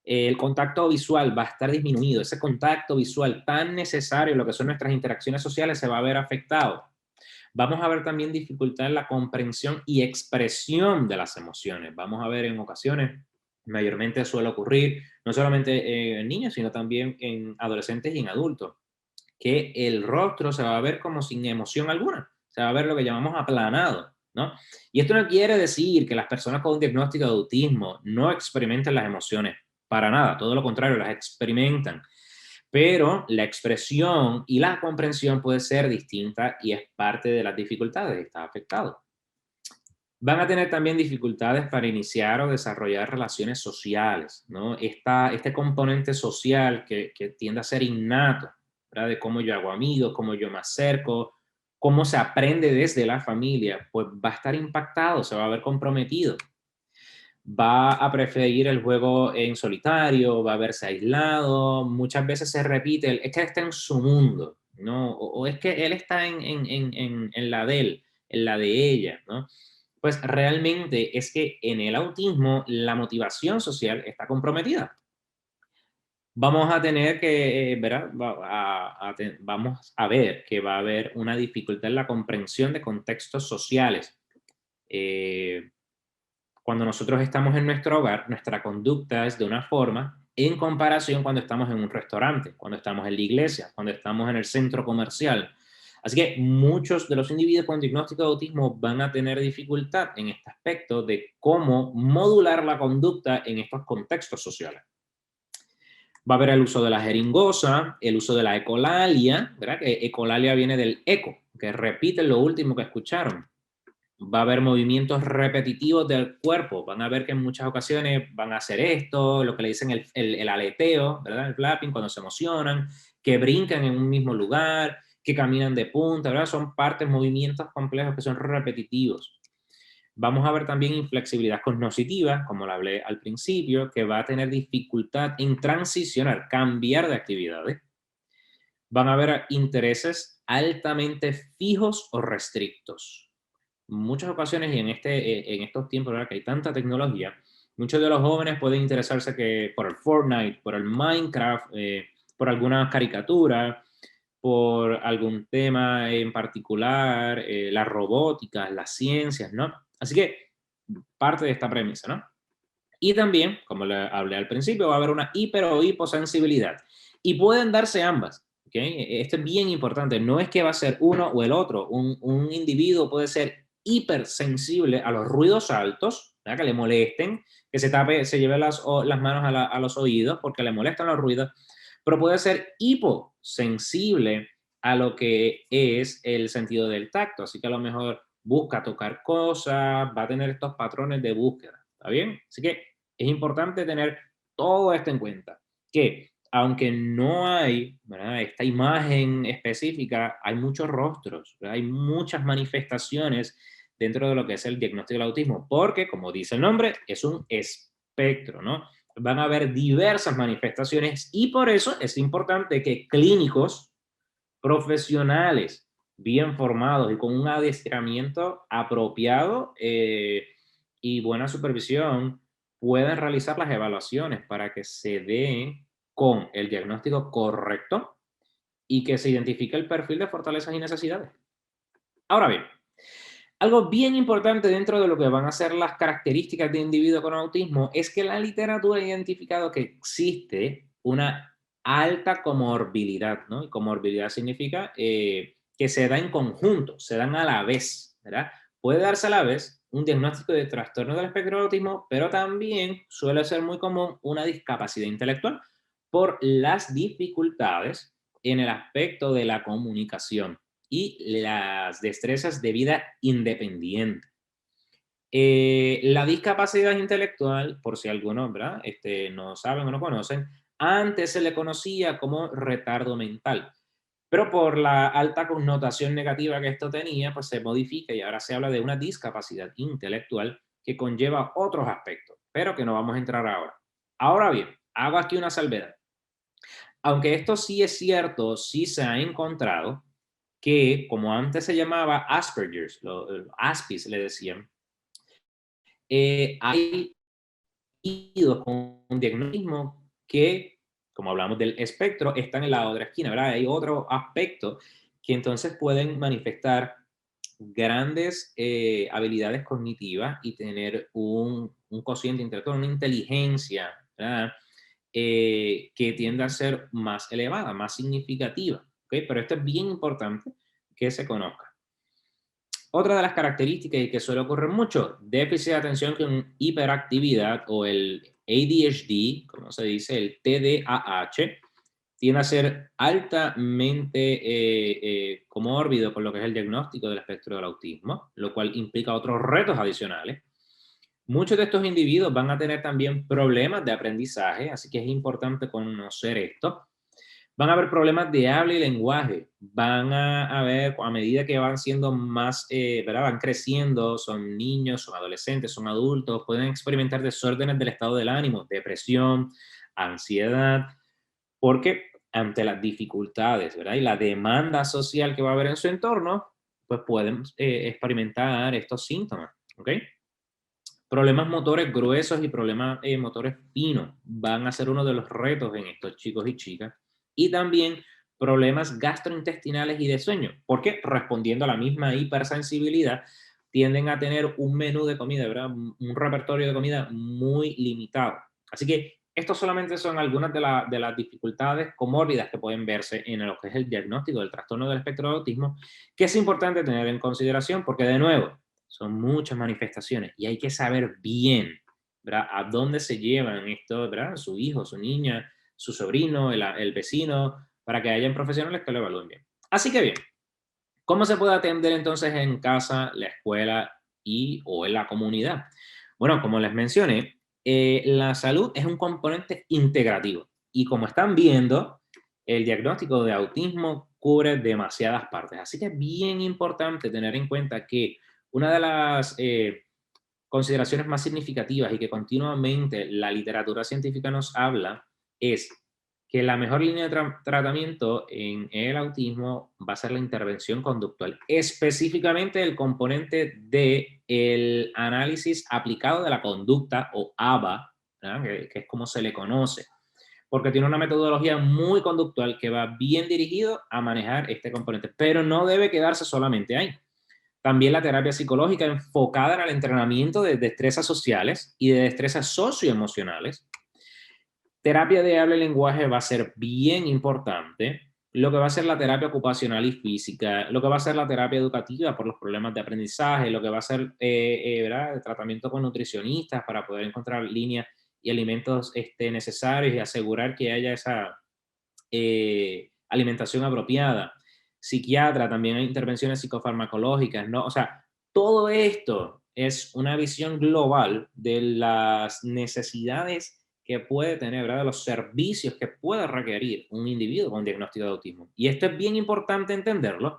el contacto visual va a estar disminuido. Ese contacto visual tan necesario en lo que son nuestras interacciones sociales se va a ver afectado. Vamos a ver también dificultad en la comprensión y expresión de las emociones. Vamos a ver en ocasiones mayormente suele ocurrir, no solamente en niños, sino también en adolescentes y en adultos, que el rostro se va a ver como sin emoción alguna, se va a ver lo que llamamos aplanado, ¿no? Y esto no quiere decir que las personas con un diagnóstico de autismo no experimenten las emociones, para nada, todo lo contrario, las experimentan, pero la expresión y la comprensión puede ser distinta y es parte de las dificultades de estar afectado. Van a tener también dificultades para iniciar o desarrollar relaciones sociales, ¿no? Este componente social que tiende a ser innato, ¿verdad? De cómo yo hago amigos, cómo yo me acerco, cómo se aprende desde la familia, pues va a estar impactado, se va a ver comprometido. Va a preferir el juego en solitario, va a verse aislado, muchas veces se repite, es que él está en su mundo, ¿no? O es que él está en la de él, en la de ella, ¿no? Pues realmente es que en el autismo la motivación social está comprometida. Vamos a tener que, ¿verdad? Vamos a ver que va a haber una dificultad en la comprensión de contextos sociales. Eh, Cuando nosotros estamos en nuestro hogar, nuestra conducta es de una forma en comparación cuando estamos en un restaurante, cuando estamos en la iglesia, cuando estamos en el centro comercial. Así que muchos de los individuos con diagnóstico de autismo van a tener dificultad en este aspecto de cómo modular la conducta en estos contextos sociales. Va a haber el uso de la jeringosa, el uso de la ecolalia, ¿verdad? Que ecolalia viene del eco, que repiten lo último que escucharon. Va a haber movimientos repetitivos del cuerpo, van a ver que en muchas ocasiones van a hacer esto, lo que le dicen el aleteo, ¿verdad? El flapping, cuando se emocionan, que brincan en un mismo lugar, que caminan de punta, ¿verdad? Son partes, movimientos complejos que son repetitivos. Vamos a ver también inflexibilidad cognitiva, como la hablé al principio, que va a tener dificultad en transicionar, cambiar de actividades. Van a haber intereses altamente fijos o restrictos. Muchas ocasiones y en estos tiempos, ¿verdad? Que hay tanta tecnología, muchos de los jóvenes pueden interesarse por el Fortnite, por el Minecraft, por alguna caricatura, por algún tema en particular, la robótica, las ciencias, ¿no? Así que parte de esta premisa, ¿no? Y también, como le hablé al principio, va a haber una hiper o hiposensibilidad. Y pueden darse ambas. ¿Okay? Esto es bien importante. No es que va a ser uno o el otro. Un individuo puede ser hipersensible a los ruidos altos, ¿verdad? Que le molesten, que se tape, se lleve las manos a los oídos porque le molestan los ruidos, pero puede ser hiposensible a lo que es el sentido del tacto. Así que a lo mejor busca tocar cosas, va a tener estos patrones de búsqueda. ¿Está bien? Así que es importante tener todo esto en cuenta, que aunque no hay, ¿verdad?, esta imagen específica, hay muchos rostros, ¿verdad? Hay muchas manifestaciones dentro de lo que es el diagnóstico del autismo, porque, como dice el nombre, es un espectro, ¿no? Van a haber diversas manifestaciones y por eso es importante que clínicos profesionales bien formados y con un adiestramiento apropiado y buena supervisión puedan realizar las evaluaciones para que se dé con el diagnóstico correcto y que se identifique el perfil de fortalezas y necesidades. Ahora bien, algo bien importante dentro de lo que van a ser las características de individuo con autismo es que la literatura ha identificado que existe una alta comorbilidad, ¿no? Y comorbilidad significa que se da en conjunto, se dan a la vez, ¿verdad? Puede darse a la vez un diagnóstico de trastorno del espectro del autismo, pero también suele ser muy común una discapacidad intelectual por las dificultades en el aspecto de la comunicación y las destrezas de vida independiente. La discapacidad intelectual, por si algunos, ¿verdad?, no saben o no conocen, antes se le conocía como retardo mental, pero por la alta connotación negativa que esto tenía, pues se modifica y ahora se habla de una discapacidad intelectual que conlleva otros aspectos, pero que no vamos a entrar ahora. Ahora bien, hago aquí una salvedad. Aunque esto sí es cierto, sí se ha encontrado que, como antes se llamaba Asperger's, Aspis le decían, hay individuos con un diagnóstico que, como hablamos del espectro, están en la otra esquina, ¿verdad? Hay otro aspecto que entonces pueden manifestar grandes habilidades cognitivas y tener un cociente intelectual, una inteligencia, ¿verdad? Que tiende a ser más elevada, más significativa. ¿Ok? Pero esto es bien importante que se conozca. Otra de las características y que suele ocurrir mucho, déficit de atención con hiperactividad o el ADHD, como se dice, el TDAH, tiende a ser altamente comórbido con lo que es el diagnóstico del espectro del autismo, lo cual implica otros retos adicionales. Muchos de estos individuos van a tener también problemas de aprendizaje, así que es importante conocer esto. Van a haber problemas de habla y lenguaje, van a haber, a medida que van siendo más, ¿verdad? Van creciendo, son niños, son adolescentes, son adultos, pueden experimentar desórdenes del estado del ánimo, depresión, ansiedad, porque ante las dificultades, ¿verdad? Y la demanda social que va a haber en su entorno, pues pueden experimentar estos síntomas, ¿ok? Problemas motores gruesos y problemas motores finos van a ser uno de los retos en estos chicos y chicas. Y también problemas gastrointestinales y de sueño, porque respondiendo a la misma hipersensibilidad, tienden a tener un menú de comida, ¿verdad? Un repertorio de comida muy limitado. Así que estos solamente son algunas de las dificultades comórbidas que pueden verse en lo que es el diagnóstico del trastorno del espectro de autismo, que es importante tener en consideración porque, de nuevo, son muchas manifestaciones y hay que saber bien, ¿verdad? A dónde se llevan esto, ¿verdad? Su hijo, su niña, su sobrino, el vecino, para que hayan profesionales que lo evalúen bien. Así que bien, ¿cómo se puede atender entonces en casa, la escuela y o en la comunidad? Bueno, como les mencioné, la salud es un componente integrativo y como están viendo, el diagnóstico de autismo cubre demasiadas partes. Así que es bien importante tener en cuenta que una de las consideraciones más significativas y que continuamente la literatura científica nos habla es que la mejor línea de tratamiento en el autismo va a ser la intervención conductual, específicamente el componente del análisis aplicado de la conducta o ABA, que es como se le conoce, porque tiene una metodología muy conductual que va bien dirigido a manejar este componente, pero no debe quedarse solamente ahí. También la terapia psicológica enfocada en el entrenamiento de destrezas sociales y de destrezas socioemocionales. Terapia de habla y lenguaje va a ser bien importante. Lo que va a ser la terapia ocupacional y física, lo que va a ser la terapia educativa por los problemas de aprendizaje, lo que va a ser ¿verdad? El tratamiento con nutricionistas para poder encontrar líneas y alimentos necesarios y asegurar que haya esa alimentación apropiada. Psiquiatra, también hay intervenciones psicofarmacológicas, ¿no? O sea, todo esto es una visión global de las necesidades que puede tener, ¿verdad? De los servicios que puede requerir un individuo con diagnóstico de autismo. Y esto es bien importante entenderlo,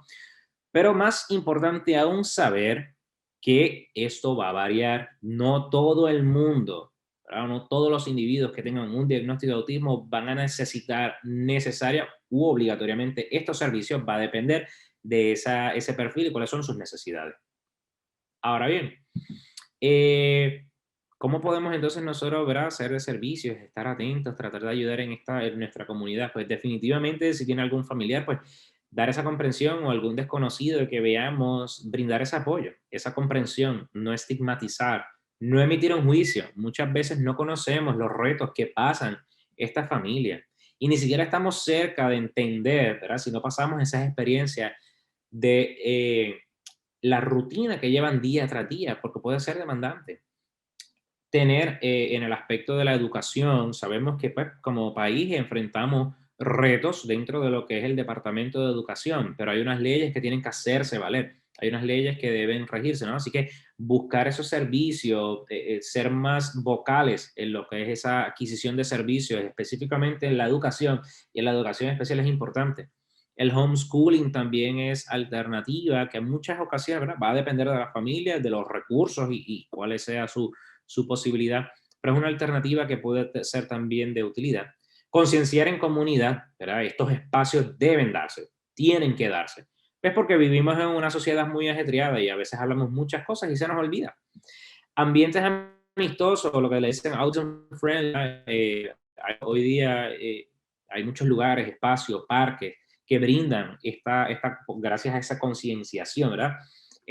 pero más importante aún saber que esto va a variar. No todo el mundo, ¿verdad? No todos los individuos que tengan un diagnóstico de autismo van a necesitar necesaria u obligatoriamente estos servicios. Va a depender de ese perfil y cuáles son sus necesidades. Ahora bien, ¿cómo podemos entonces nosotros, ¿verdad? Hacer de servicios, estar atentos, tratar de ayudar en nuestra comunidad? Pues definitivamente, si tiene algún familiar, pues dar esa comprensión o algún desconocido que veamos, brindar ese apoyo, esa comprensión, no estigmatizar, no emitir un juicio. Muchas veces no conocemos los retos que pasan esta familia y ni siquiera estamos cerca de entender, ¿verdad? Si no pasamos esas experiencias de la rutina que llevan día tras día, porque puede ser demandante. Tener en el aspecto de la educación, sabemos que pues, como país enfrentamos retos dentro de lo que es el Departamento de Educación, pero hay unas leyes que tienen que hacerse valer, hay unas leyes que deben regirse, ¿no? Así que buscar esos servicios, ser más vocales en lo que es esa adquisición de servicios, específicamente en la educación, y en la educación especial es importante. El homeschooling también es alternativa, que en muchas ocasiones, ¿verdad? Va a depender de la familia, de los recursos y cuál sea su posibilidad, pero es una alternativa que puede ser también de utilidad. Concienciar en comunidad, ¿verdad? Estos espacios deben darse, tienen que darse. Es porque vivimos en una sociedad muy ajetreada y a veces hablamos muchas cosas y se nos olvida. Ambientes amistosos, lo que le dicen autism friendly, hoy día hay muchos lugares, espacios, parques que brindan gracias a esa concienciación, ¿verdad?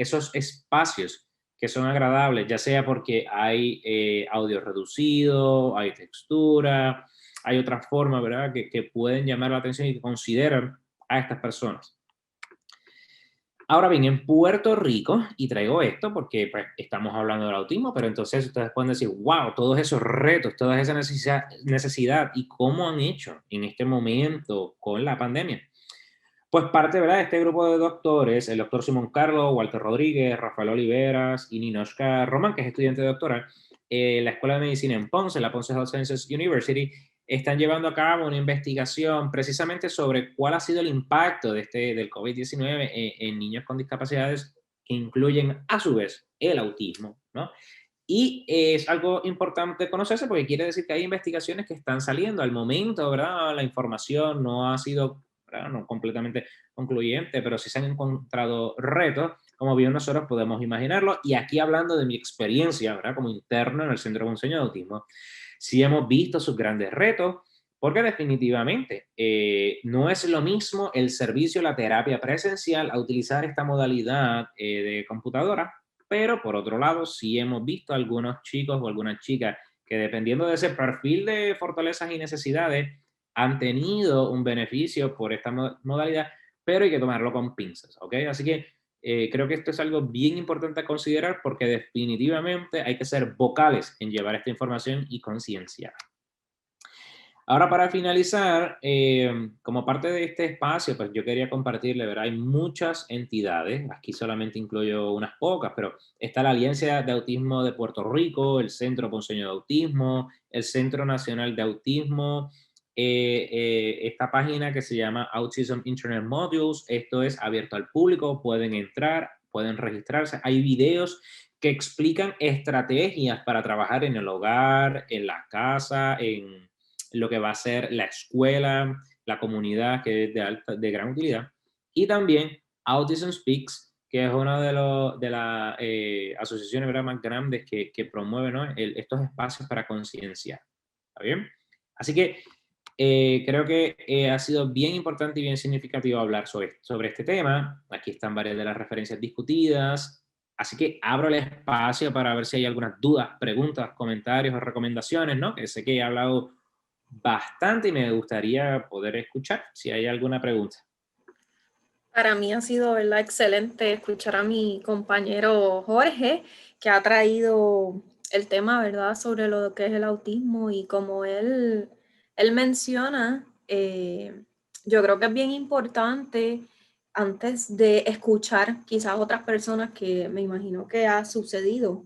esos espacios que son agradables, ya sea porque hay audio reducido, hay textura, hay otras formas, ¿verdad?, que pueden llamar la atención y que consideran a estas personas. Ahora bien, en Puerto Rico, y traigo esto porque pues, estamos hablando del autismo, pero entonces ustedes pueden decir, wow, todos esos retos, toda esa necesidad y cómo han hecho en este momento con la pandemia. Pues parte, ¿verdad?, de este grupo de doctores, el doctor Simón Carlos, Walter Rodríguez, Rafael Oliveras y Ninochka Román, que es estudiante de doctoral, la Escuela de Medicina en Ponce, la Ponce Health Sciences University, están llevando a cabo una investigación precisamente sobre cuál ha sido el impacto del COVID-19 en niños con discapacidades que incluyen, a su vez, el autismo, ¿no? Y es algo importante conocerse porque quiere decir que hay investigaciones que están saliendo. Al momento, ¿verdad?, la información no ha sido, ¿verdad?, no completamente concluyente, pero sí se han encontrado retos, como bien nosotros podemos imaginarlo. Y aquí hablando de mi experiencia, ¿verdad?, como interno en el Centro de Enseño de Autismo, sí hemos visto sus grandes retos, porque definitivamente no es lo mismo el servicio, la terapia presencial a utilizar esta modalidad de computadora, pero por otro lado sí hemos visto algunos chicos o algunas chicas que dependiendo de ese perfil de fortalezas y necesidades han tenido un beneficio por esta modalidad, pero hay que tomarlo con pinzas, ¿ok? Así que creo que esto es algo bien importante a considerar porque definitivamente hay que ser vocales en llevar esta información y conciencia. Ahora, para finalizar, como parte de este espacio, pues yo quería compartirle, ¿verdad? Hay muchas entidades, aquí solamente incluyo unas pocas, pero está la Alianza de Autismo de Puerto Rico, el Centro Ponceño de Autismo, el Centro Nacional de Autismo, esta página que se llama Autism Internet Modules, esto es abierto al público, pueden entrar, pueden registrarse, hay videos que explican estrategias para trabajar en el hogar, en la casa, en lo que va a ser la escuela, la comunidad, que es de gran utilidad. Y también Autism Speaks, que es una de las asociaciones, ¿verdad?, más grandes que promueve, ¿no?, estos espacios para concienciar. ¿Está bien? Así que creo que ha sido bien importante y bien significativo hablar sobre este tema. Aquí están varias de las referencias discutidas. Así que abro el espacio para ver si hay algunas dudas, preguntas, comentarios o recomendaciones, ¿no? Que sé que he hablado bastante y me gustaría poder escuchar si hay alguna pregunta. Para mí ha sido, ¿verdad?, excelente escuchar a mi compañero Jorge, que ha traído el tema, ¿verdad?, sobre lo que es el autismo y como él menciona, yo creo que es bien importante antes de escuchar quizás otras personas que me imagino que ha sucedido.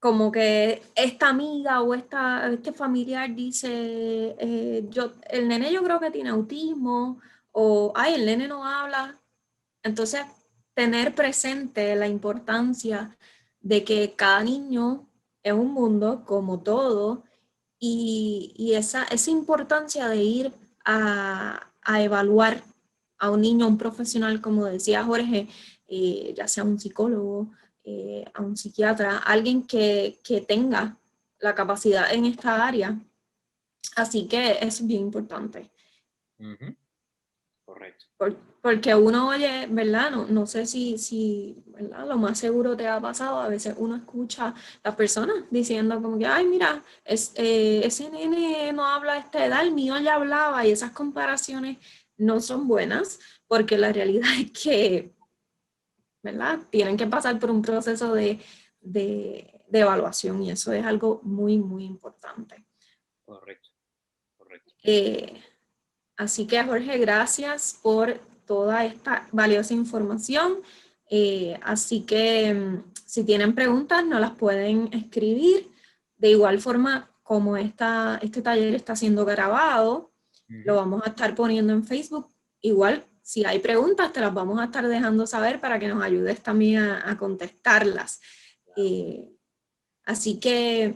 Como que esta amiga o este familiar dice, el nene yo creo que tiene autismo, o, ay, el nene no habla. Entonces, tener presente la importancia de que cada niño es un mundo como todo, y esa importancia de ir a evaluar a un niño, a un profesional, como decía Jorge, ya sea un psicólogo, a un psiquiatra, alguien que tenga la capacidad en esta área. Así que es bien importante. Correcto. Porque uno oye, ¿verdad? No sé si ¿verdad?, lo más seguro te ha pasado. A veces uno escucha a las personas diciendo como que, ay, mira, ese nene no habla a esta edad, el mío ya hablaba, y esas comparaciones no son buenas porque la realidad es que, ¿verdad?, tienen que pasar por un proceso de evaluación, y eso es algo muy, muy importante. Correcto, correcto. Así que, Jorge, gracias por toda esta valiosa información. Así que si tienen preguntas, nos las pueden escribir. De igual forma, como este taller está siendo grabado, lo vamos a estar poniendo en Facebook. Igual, si hay preguntas, te las vamos a estar dejando saber para que nos ayudes también a contestarlas. Así que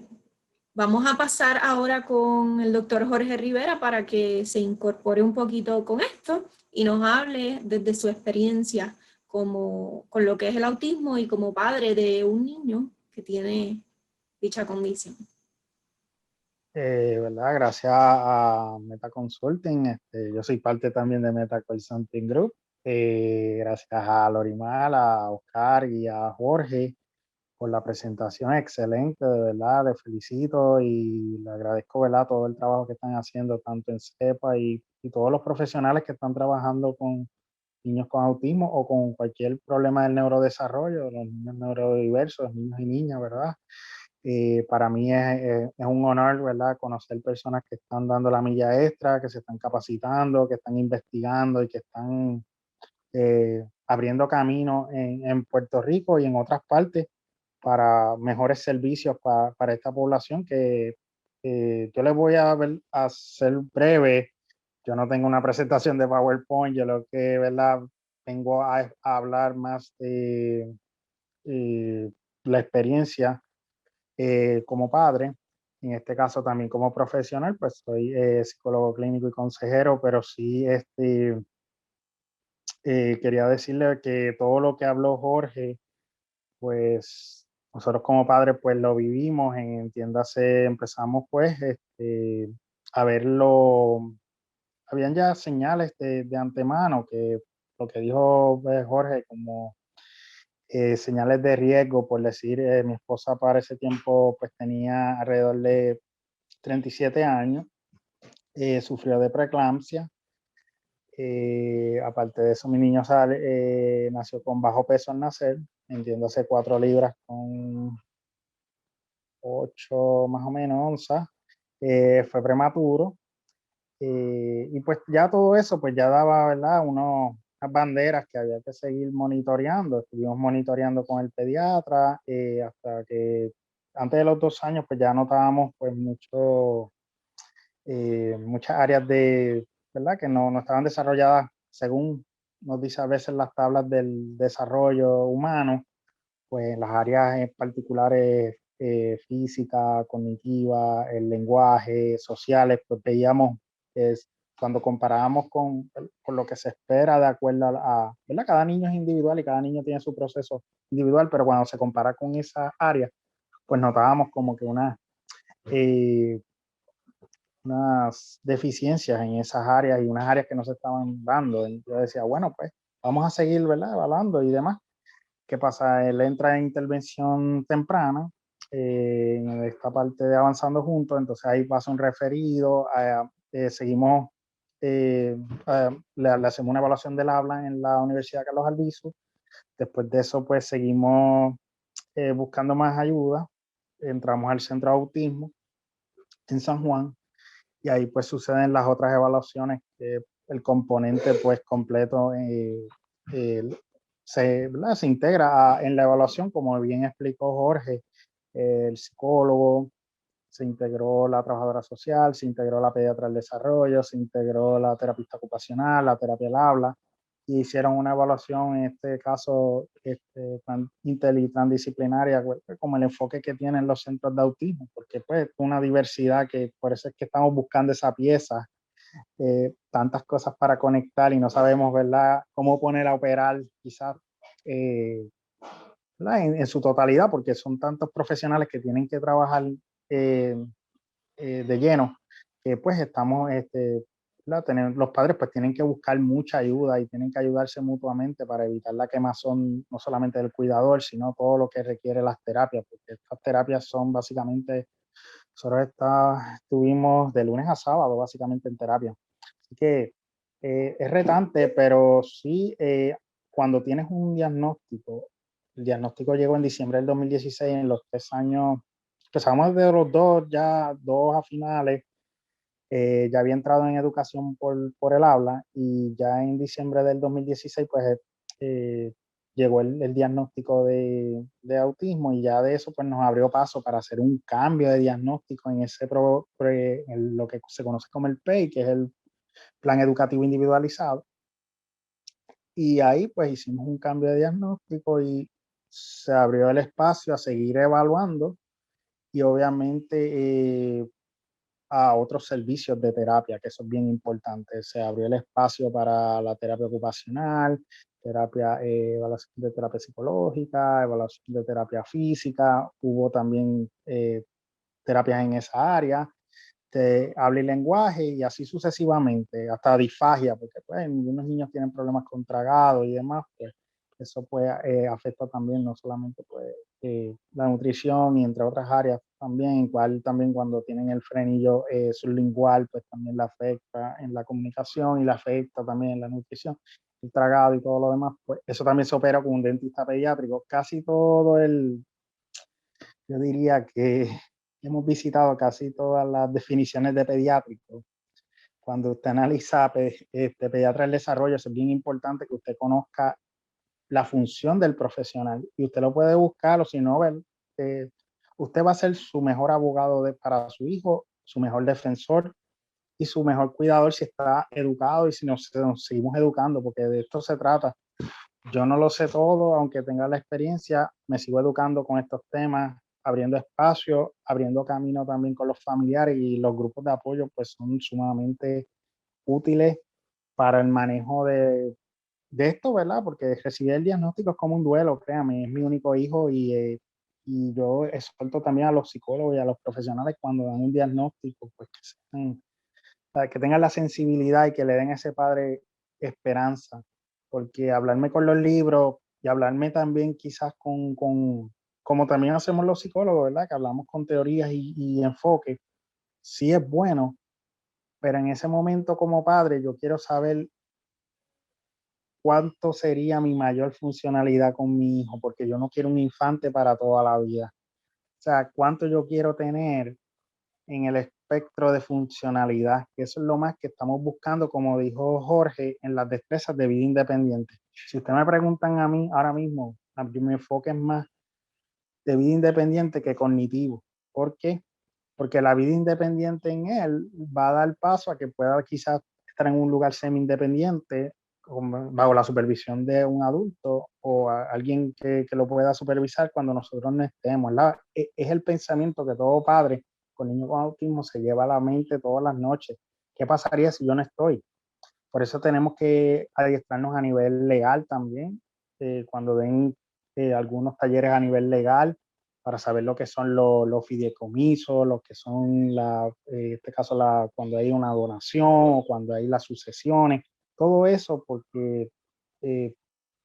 vamos a pasar ahora con el doctor Jorge Rivera para que se incorpore un poquito con esto y nos hable desde su experiencia con lo que es el autismo y como padre de un niño que tiene dicha condición. ¿Verdad? Gracias a Meta Consulting. Yo soy parte también de Meta Consulting Group. Gracias a Lorimar, a Oscar y a Jorge por la presentación excelente, de verdad, les felicito y le agradezco, ¿verdad?, todo el trabajo que están haciendo, tanto en CEPA y todos los profesionales que están trabajando con niños con autismo o con cualquier problema del neurodesarrollo, los niños neurodiversos, niños y niñas, ¿verdad? Para mí es un honor, ¿verdad?, conocer personas que están dando la milla extra, que se están capacitando, que están investigando y que están abriendo camino en Puerto Rico y en otras partes para mejores servicios para esta población que yo les voy a ser breve. Yo no tengo una presentación de PowerPoint, yo lo que, ¿verdad?, vengo a hablar más de la experiencia como padre, en este caso también como profesional, pues soy psicólogo clínico y consejero, pero sí quería decirle que todo lo que habló Jorge, pues nosotros como padres pues lo vivimos, entiéndase, empezamos pues a verlo, habían ya señales de antemano que lo que dijo Jorge como señales de riesgo, por decir, mi esposa para ese tiempo pues tenía alrededor de 37 años, sufrió de preeclampsia. Aparte de eso, mi niño nació con bajo peso al nacer, entiéndase 4 libras con 8 más o menos onzas. Fue prematuro. Y pues ya todo eso, pues ya daba, ¿verdad?, unas banderas que había que seguir monitoreando. Estuvimos monitoreando con el pediatra hasta que antes de los 2 años, pues ya notábamos pues muchas áreas ¿verdad?, que no estaban desarrolladas según nos dice a veces las tablas del desarrollo humano, pues las áreas en particulares física, cognitiva, el lenguaje, sociales, pues veíamos cuando comparábamos con lo que se espera de acuerdo ¿verdad? Cada niño es individual y cada niño tiene su proceso individual, pero cuando se compara con esas áreas, pues notábamos como que eh, unas deficiencias en esas áreas y unas áreas que no se estaban dando. Yo decía, bueno, pues vamos a seguir, ¿verdad?, evaluando y demás. ¿Qué pasa? Él entra en intervención temprana, en esta parte de avanzando juntos, entonces ahí pasa un referido, seguimos, le hacemos una evaluación del habla en la Universidad Carlos Albizu. Después de eso, pues seguimos buscando más ayuda, entramos al centro de autismo en San Juan y ahí pues suceden las otras evaluaciones, que el componente pues completo eh, ¿verdad?, se integra en la evaluación, como bien explicó Jorge, el psicólogo, se integró la trabajadora social, se integró la pediatra del desarrollo, se integró la terapista ocupacional, la terapia del habla, y hicieron una evaluación, en este caso, y transdisciplinaria, pues, como el enfoque que tienen los centros de autismo, porque pues una diversidad que por eso es que estamos buscando esa pieza, tantas cosas para conectar y no sabemos, ¿verdad?, cómo poner a operar quizás eh, en su totalidad, porque son tantos profesionales que tienen que trabajar eh, de lleno, que pues estamos, los padres pues tienen que buscar mucha ayuda y tienen que ayudarse mutuamente para evitar la quemazón, no solamente del cuidador, sino todo lo que requiere las terapias, porque estas terapias son básicamente, nosotros estuvimos de lunes a sábado básicamente en terapia. Así que es retante, pero sí, cuando tienes un diagnóstico, el diagnóstico llegó en diciembre del 2016, en los 3 años, empezamos de los dos, ya dos a finales, ya había entrado en educación por el habla y ya en diciembre del 2016 pues eh, llegó el diagnóstico de autismo y ya de eso pues nos abrió paso para hacer un cambio de diagnóstico en en lo que se conoce como el PEI, que es el Plan Educativo Individualizado. Y ahí pues hicimos un cambio de diagnóstico y se abrió el espacio a seguir evaluando y obviamente a otros servicios de terapia, que eso es bien importante. Se abrió el espacio para la terapia ocupacional, evaluación de terapia psicológica, evaluación de terapia física, hubo también terapias en esa área, habla y lenguaje y así sucesivamente, hasta disfagia, porque pues, algunos niños tienen problemas con tragado y demás, pues eso pues, afecta también no solamente pues, la nutrición y entre otras áreas también, igual también cuando tienen el frenillo sublingual, pues también le afecta en la comunicación y le afecta también en la nutrición, el tragado y todo lo demás, pues eso también se opera con un dentista pediátrico. Casi todo yo diría que hemos visitado casi todas las definiciones de pediátrico. Cuando usted analiza pediatra del desarrollo, es bien importante que usted conozca la función del profesional y usted lo puede buscar o si no, usted va a ser su mejor abogado para su hijo, su mejor defensor y su mejor cuidador si está educado y si nos seguimos educando, porque de esto se trata. Yo no lo sé todo, aunque tenga la experiencia, me sigo educando con estos temas, abriendo espacio, abriendo camino también con los familiares y los grupos de apoyo, pues son sumamente útiles para el manejo de esto, ¿verdad? Porque recibir el diagnóstico es como un duelo, créame, es mi único hijo y yo exhorto también a los psicólogos y a los profesionales cuando dan un diagnóstico, pues que tengan la sensibilidad y que le den a ese padre esperanza, porque hablarme con los libros y hablarme también quizás como también hacemos los psicólogos, ¿verdad? Que hablamos con teorías y enfoques, sí es bueno, pero en ese momento como padre yo quiero saber cuánto sería mi mayor funcionalidad con mi hijo, porque yo no quiero un infante para toda la vida. O sea, cuánto yo quiero tener en el espectro de funcionalidad, que eso es lo más que estamos buscando, como dijo Jorge, en las destrezas de vida independiente. Si ustedes me preguntan a mí ahora mismo, mi enfoque es más de vida independiente que cognitivo. ¿Por qué? Porque la vida independiente en él va a dar paso a que pueda quizás estar en un lugar semi-independiente bajo la supervisión de un adulto o alguien que lo pueda supervisar cuando nosotros no estemos. Es el pensamiento que todo padre con niños con autismo se lleva a la mente todas las noches. ¿Qué pasaría si yo no estoy? Por eso tenemos que adiestrarnos a nivel legal también, cuando den algunos talleres a nivel legal, para saber lo que son los fideicomisos, lo que son, en este caso, cuando hay una donación o cuando hay las sucesiones, todo eso porque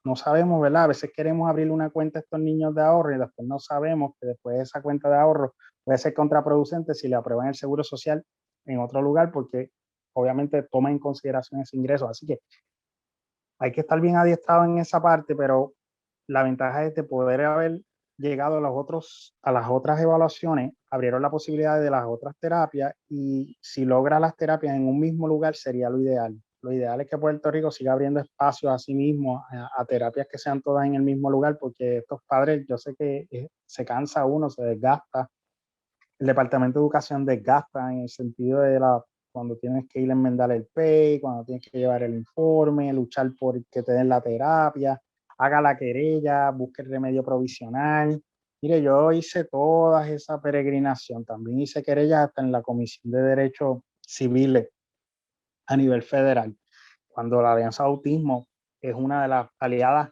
no sabemos, ¿verdad? A veces queremos abrirle una cuenta a estos niños de ahorro y después no sabemos que después de esa cuenta de ahorro puede ser contraproducente si le aprueban el seguro social en otro lugar porque obviamente toma en consideración ese ingreso. Así que hay que estar bien adiestrado en esa parte, pero la ventaja es de poder haber llegado a las otras evaluaciones, abrieron la posibilidad de las otras terapias y si logra las terapias en un mismo lugar sería lo ideal. Lo ideal es que Puerto Rico siga abriendo espacios a sí mismo, a terapias que sean todas en el mismo lugar, porque estos padres, yo sé que se cansa uno, se desgasta. El Departamento de Educación desgasta en el sentido de cuando tienes que ir a enmendar el PEI, cuando tienes que llevar el informe, luchar por que te den la terapia, haga la querella, busque el remedio provisional. Mire, yo hice toda esa peregrinación, también hice querellas hasta en la Comisión de Derechos Civiles a nivel federal, cuando la Alianza Autismo es una de las aliadas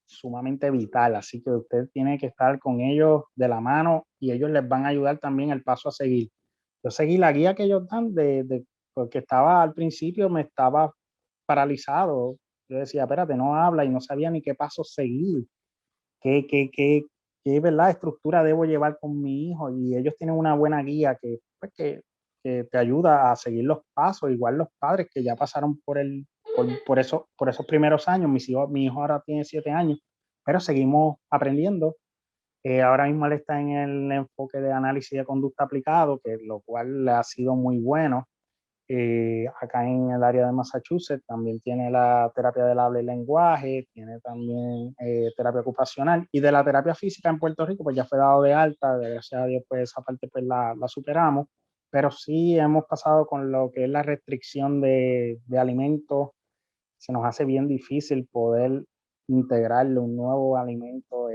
sumamente vital, así que usted tiene que estar con ellos de la mano y ellos les van a ayudar también el paso a seguir. Yo seguí la guía que ellos dan porque estaba al principio, me estaba paralizado. Yo decía, espérate, no habla y no sabía ni qué paso seguir, qué ¿verdad? Estructura debo llevar con mi hijo y ellos tienen una buena guía pues, que te ayuda a seguir los pasos, igual los padres que ya pasaron por esos primeros años. Mi hijo ahora tiene 7 años, pero seguimos aprendiendo. Ahora mismo él está en el enfoque de análisis de conducta aplicado, lo cual le ha sido muy bueno. Acá en el área de Massachusetts también tiene la terapia del habla y lenguaje, tiene también terapia ocupacional y de la terapia física en Puerto Rico pues ya fue dado de alta, gracias a Dios pues esa parte pues la superamos, pero sí hemos pasado con lo que es la restricción de alimentos, se nos hace bien difícil poder integrarle un nuevo alimento,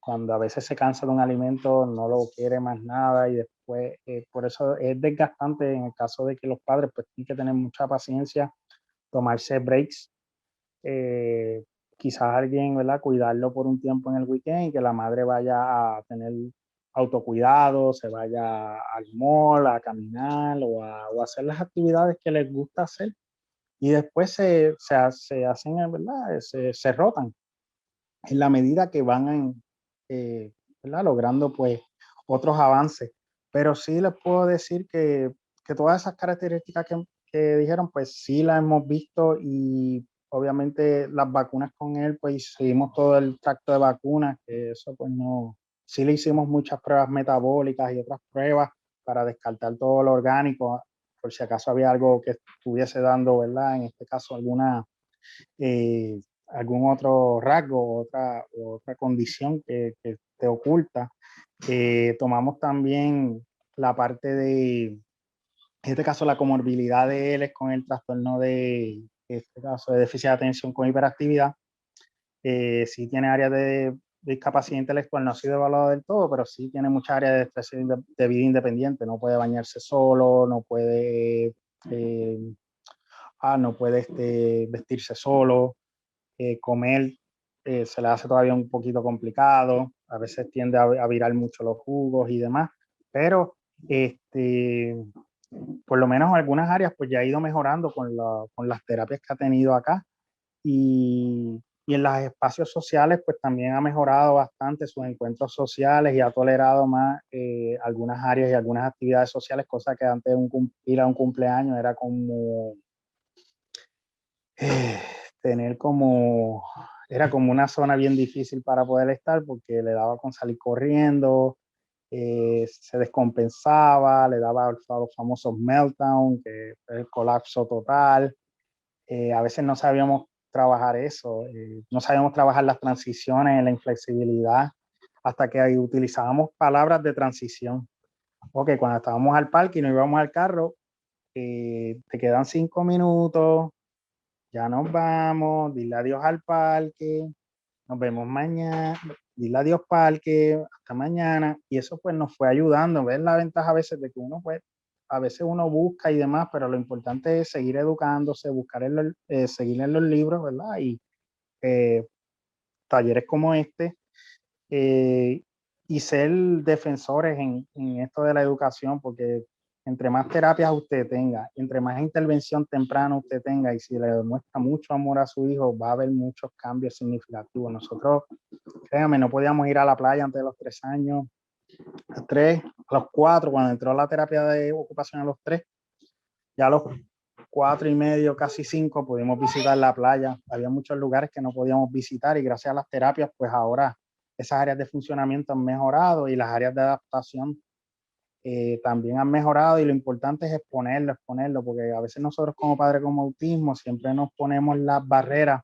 cuando a veces se cansa de un alimento, no lo quiere más nada y después, por eso es desgastante en el caso de que los padres pues tienen que tener mucha paciencia, tomarse breaks, eh, quizás alguien, ¿verdad? Cuidarlo por un tiempo en el weekend y que la madre vaya a tener autocuidado, se vaya al mall a caminar o a hacer las actividades que les gusta hacer. Y después se hacen, ¿verdad? Se rotan en la medida que van ¿verdad? Logrando pues otros avances. Pero sí les puedo decir que todas esas características que dijeron, pues sí las hemos visto y obviamente las vacunas con él, pues seguimos todo el tracto de vacunas, que eso pues no, sí le hicimos muchas pruebas metabólicas y otras pruebas para descartar todo lo orgánico, por si acaso había algo que estuviese dando, ¿verdad? En este caso algún otro rasgo, otra condición que te oculta. Tomamos también la parte en este caso, la comorbilidad de él es con el trastorno en este caso, de déficit de atención con hiperactividad. Sí tiene áreas de discapacidad intelectual, no ha sido evaluado del todo, pero sí tiene muchas áreas de estrés de vida independiente. No puede bañarse solo, no puede, no puede vestirse solo, comer se le hace todavía un poquito complicado, a veces tiende a virar mucho los jugos y demás, pero por lo menos en algunas áreas pues ya ha ido mejorando con las terapias que ha tenido acá y en los espacios sociales pues también ha mejorado bastante sus encuentros sociales y ha tolerado más algunas áreas y algunas actividades sociales, cosa que antes ir a un cumpleaños era como era como una zona bien difícil para poder estar porque le daba con salir corriendo, se descompensaba, le daba los famosos meltdown, que es el colapso total. A veces no sabíamos trabajar eso, no sabíamos trabajar las transiciones, la inflexibilidad, hasta que ahí utilizábamos palabras de transición. Ok, cuando estábamos al parque y nos íbamos al carro, te quedan 5 minutos, ya nos vamos, dile adiós al parque, nos vemos mañana, dile adiós parque, hasta mañana, y eso pues nos fue ayudando, ver la ventaja a veces de que uno pues, a veces uno busca y demás, pero lo importante es seguir educándose, seguir en los libros, ¿verdad? Y talleres como este, y ser defensores en esto de la educación, porque entre más terapias usted tenga, entre más intervención temprana usted tenga, y si le demuestra mucho amor a su hijo, va a haber muchos cambios significativos. Nosotros, créanme, no podíamos ir a la playa antes de los 3 años, a los 4, cuando entró la terapia de ocupación a los 3, ya a los 4 y medio, casi 5, pudimos visitar la playa. Había muchos lugares que no podíamos visitar y gracias a las terapias, pues ahora esas áreas de funcionamiento han mejorado y las áreas de adaptación también han mejorado, y lo importante es exponerlo, porque a veces nosotros como padres con autismo siempre nos ponemos las barreras.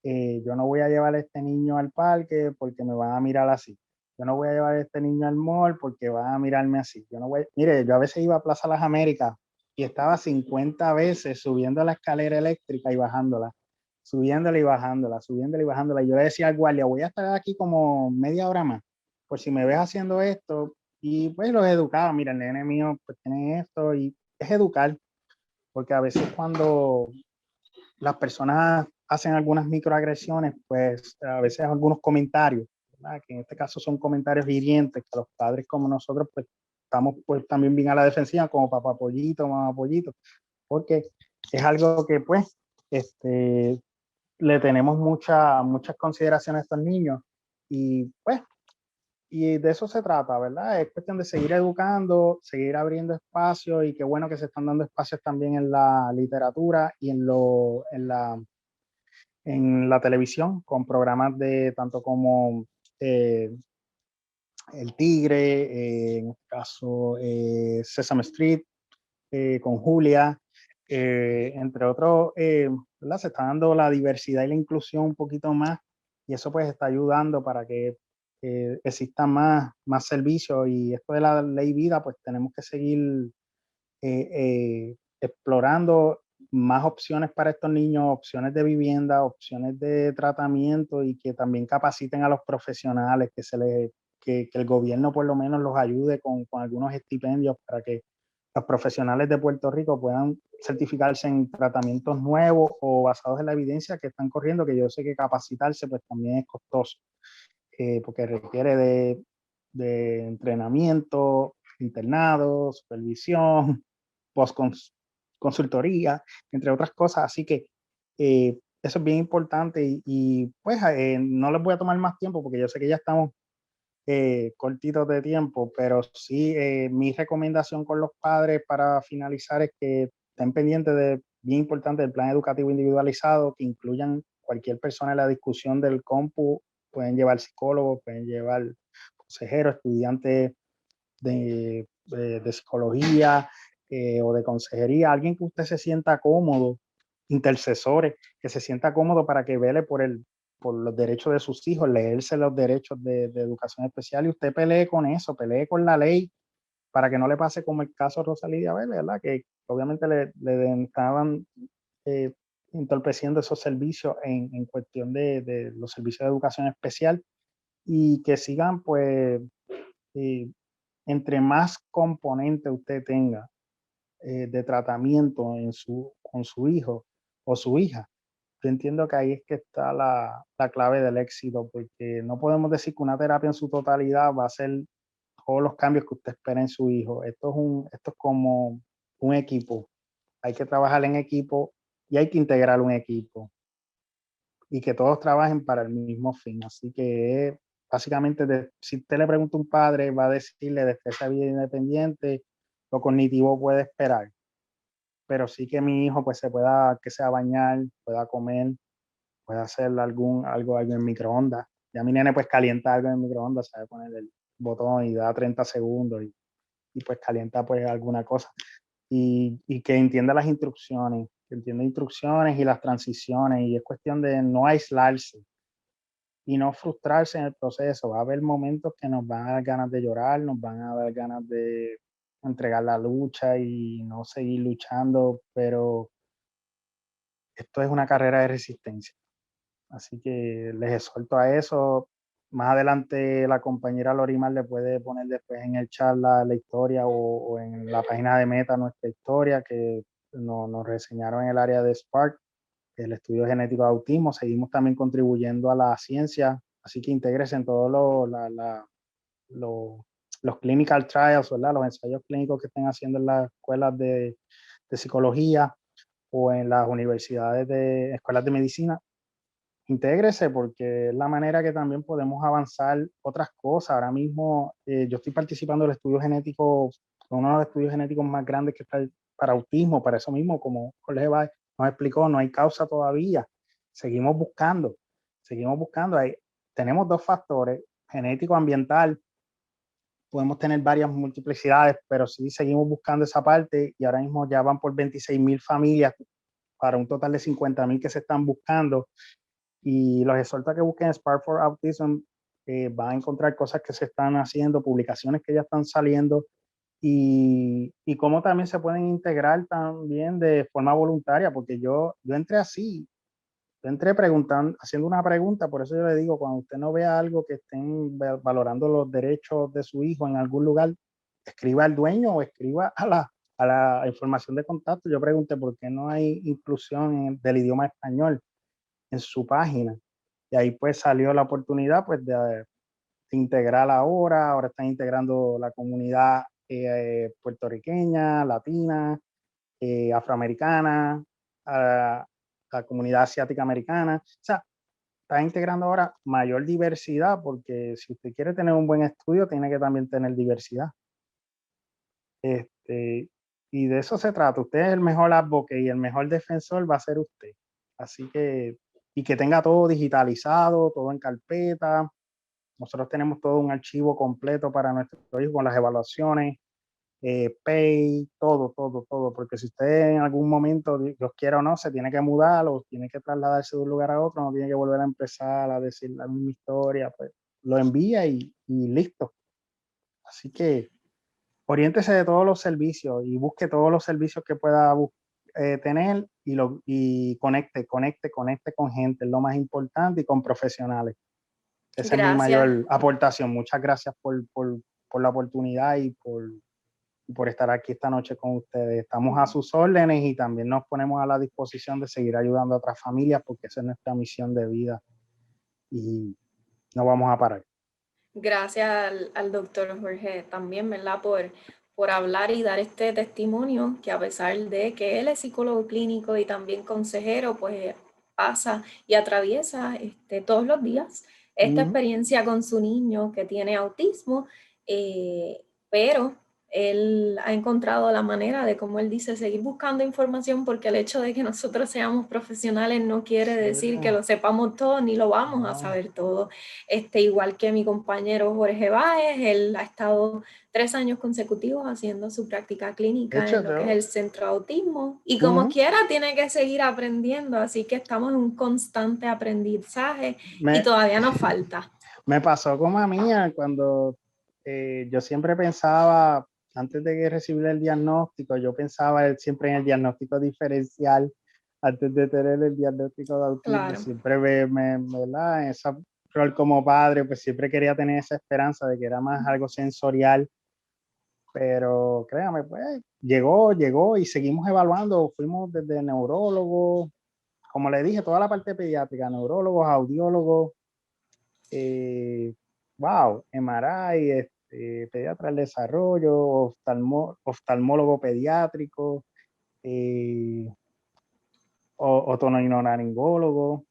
Yo no voy a llevar a este niño al parque porque me van a mirar así. Yo no voy a llevar a este niño al mall porque van a mirarme así. Mire, yo a veces iba a Plaza Las Américas y estaba 50 veces subiendo la escalera eléctrica y bajándola, subiéndola y bajándola, subiéndola y bajándola. Y yo le decía al guardia, voy a estar aquí como media hora más, por si me ves haciendo esto. Y pues los educaba, mira, el nene mío pues tiene esto, y es educar, porque a veces cuando las personas hacen algunas microagresiones, pues a veces algunos comentarios, ¿verdad? Que en este caso son comentarios hirientes, que los padres como nosotros pues estamos pues también bien a la defensiva, como papá pollito, mamá pollito, porque es algo que pues le tenemos muchas consideraciones a estos niños, y pues y de eso se trata, ¿verdad? Es cuestión de seguir educando, seguir abriendo espacios, y qué bueno que se están dando espacios también en la literatura y en la televisión, con programas de tanto como eh, El Tigre, en este caso Sesame Street, con Julia, entre otros, ¿verdad? Se está dando la diversidad y la inclusión un poquito más, y eso pues está ayudando para que exista más servicios, y esto de la ley vida pues tenemos que seguir explorando más opciones para estos niños, opciones de vivienda, opciones de tratamiento, y que también capaciten a los profesionales, que el gobierno por lo menos los ayude con algunos estipendios para que los profesionales de Puerto Rico puedan certificarse en tratamientos nuevos o basados en la evidencia que están corriendo, que yo sé que capacitarse pues también es costoso, porque requiere de entrenamiento, internado, supervisión, post-consultoría, entre otras cosas. Así que eso es bien importante y pues no les voy a tomar más tiempo porque yo sé que ya estamos cortitos de tiempo, pero sí mi recomendación con los padres para finalizar es que estén pendientes de, bien importante, del plan educativo individualizado, que incluyan cualquier persona en la discusión del compu. Pueden llevar psicólogos, pueden llevar consejeros, estudiantes de psicología o de consejería, alguien que usted se sienta cómodo, intercesores, que se sienta cómodo para que vele por los derechos de sus hijos, leerse los derechos de educación especial, y usted pelee con eso, pelee con la ley para que no le pase como el caso de Rosalía Vélez, ¿verdad? Que obviamente le estaban eh, entorpeciendo esos servicios en cuestión de los servicios de educación especial, y que sigan pues entre más componentes usted tenga de tratamiento con su hijo o su hija, yo entiendo que ahí es que está la clave del éxito, porque no podemos decir que una terapia en su totalidad va a hacer todos los cambios que usted espera en su hijo. Esto es como un equipo. Hay que trabajar en equipo y hay que integrar un equipo y que todos trabajen para el mismo fin. Así que básicamente, si usted le pregunta a un padre, va a decirle de esa vida independiente, lo cognitivo puede esperar, pero sí que mi hijo pues que sea bañar, pueda comer, pueda hacer algo en microondas. Ya mi nene pues calienta algo en el microondas, sabe poner el botón y da 30 segundos y pues calienta pues alguna cosa. Y que entienda las instrucciones, que entienda instrucciones y las transiciones, y es cuestión de no aislarse y no frustrarse en el proceso. Va a haber momentos que nos van a dar ganas de llorar, nos van a dar ganas de entregar la lucha y no seguir luchando, pero esto es una carrera de resistencia. Así que les exhorto a eso. Más adelante la compañera Lorimar le puede poner después en el chat la historia o en la página de Meta nuestra historia que nos reseñaron en el área de Spark, el estudio genético de autismo. Seguimos también contribuyendo a la ciencia, así que intégrese en todos los clinical trials, ¿verdad? Los ensayos clínicos que estén haciendo en las escuelas de psicología o en las universidades de escuelas de medicina. Intégrese porque es la manera que también podemos avanzar otras cosas. Ahora mismo yo estoy participando del estudio genético, uno de los estudios genéticos más grandes que está para autismo, para eso mismo, como Jorge Báez nos explicó, no hay causa todavía. Seguimos buscando. Tenemos dos factores, genético, ambiental. Podemos tener varias multiplicidades, pero sí seguimos buscando esa parte, y ahora mismo ya van por 26,000 familias para un total de 50,000 que se están buscando. Y los exhorto a que busquen Spark for Autism. Van a encontrar cosas que se están haciendo, publicaciones que ya están saliendo, y cómo también se pueden integrar también de forma voluntaria, porque yo entré así, yo entré preguntando, haciendo una pregunta. Por eso yo le digo, cuando usted no vea algo que estén valorando los derechos de su hijo en algún lugar, escriba al dueño o escriba a la información de contacto. Yo pregunté por qué no hay inclusión del idioma español en su página. Y ahí pues salió la oportunidad pues de integrar ahora están integrando la comunidad puertorriqueña, latina, afroamericana, la comunidad asiática americana. O sea, está integrando ahora mayor diversidad, porque si usted quiere tener un buen estudio, tiene que también tener diversidad. Y de eso se trata. Usted es el mejor advocate y el mejor defensor va a ser usted. Así que, y que tenga todo digitalizado, todo en carpeta. Nosotros tenemos todo un archivo completo para nuestro hijo con las evaluaciones, pay, todo, porque si usted en algún momento, Dios quiera o no, se tiene que mudar o tiene que trasladarse de un lugar a otro, no tiene que volver a empezar a decir la misma historia, pues lo envía y listo. Así que oriéntese de todos los servicios y busque todos los servicios que pueda tener, y conecte con gente, es lo más importante, y con profesionales. Esa es mi mayor aportación. Muchas gracias por la oportunidad y por estar aquí esta noche con ustedes. Estamos a sus órdenes y también nos ponemos a la disposición de seguir ayudando a otras familias, porque esa es nuestra misión de vida y no vamos a parar. Gracias al doctor Jorge también, ¿verdad? Por hablar y dar este testimonio que a pesar de que él es psicólogo clínico y también consejero, pues pasa y atraviesa todos los días esta experiencia con su niño que tiene autismo, pero él ha encontrado la manera de, como él dice, seguir buscando información, porque el hecho de que nosotros seamos profesionales no quiere decir que lo sepamos todo ni lo vamos a saber todo. Igual que mi compañero Jorge Báez, él ha estado 3 años consecutivos haciendo su práctica clínica en lo que es el centro de autismo, y como quiera tiene que seguir aprendiendo, así que estamos en un constante aprendizaje y todavía nos falta. Me pasó como a mí cuando yo siempre pensaba, antes de recibir el diagnóstico, yo pensaba siempre en el diagnóstico diferencial antes de tener el diagnóstico de autismo. Claro. Siempre ¿verdad? En ese rol como padre, pues siempre quería tener esa esperanza de que era más algo sensorial, pero créame, pues llegó y seguimos evaluando. Fuimos desde neurólogos, como le dije, toda la parte pediátrica, neurólogos, audiólogos, MRI, pediatra del desarrollo, oftalmólogo pediátrico, otorrinolaringólogo,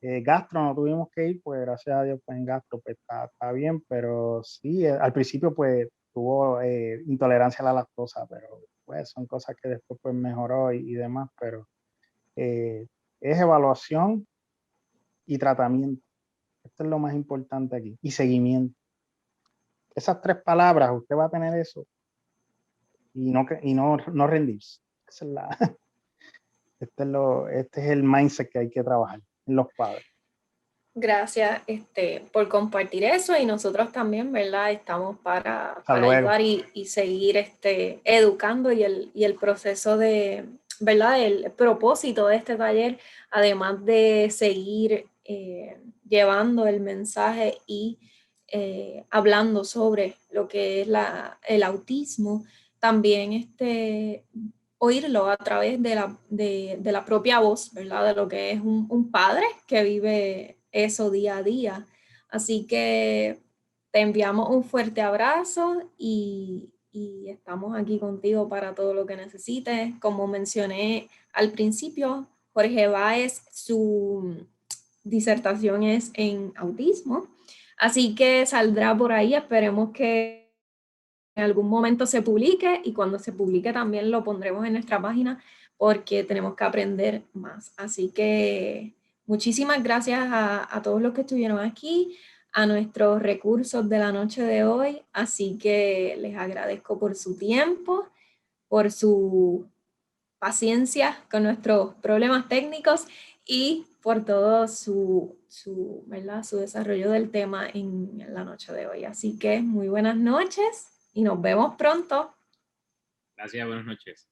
gastro no tuvimos que ir, pues gracias a Dios pues en gastro pues, está bien, pero sí, al principio pues tuvo intolerancia a la lactosa, pero pues son cosas que después pues mejoró y demás, pero es evaluación y tratamiento. Esto es lo más importante aquí. Y seguimiento. Esas 3 palabras, usted va a tener eso y no rendirse. Esa es este es el mindset que hay que trabajar en los padres. Gracias por compartir eso, y nosotros también, ¿verdad? Estamos para ayudar y seguir educando, y el proceso de, ¿verdad? El propósito de este taller, además de seguir llevando el mensaje y hablando sobre lo que es el autismo, también oírlo a través de la propia voz, ¿verdad? De lo que es un padre que vive eso día a día. Así que te enviamos un fuerte abrazo y estamos aquí contigo para todo lo que necesites. Como mencioné al principio, Jorge Báez, su disertación es en autismo, así que saldrá por ahí. Esperemos que en algún momento se publique, y cuando se publique también lo pondremos en nuestra página, porque tenemos que aprender más. Así que muchísimas gracias a todos los que estuvieron aquí, a nuestros recursos de la noche de hoy. Así que les agradezco por su tiempo, por su paciencia con nuestros problemas técnicos y por todo ¿verdad? Su desarrollo del tema en la noche de hoy. Así que muy buenas noches y nos vemos pronto. Gracias, buenas noches.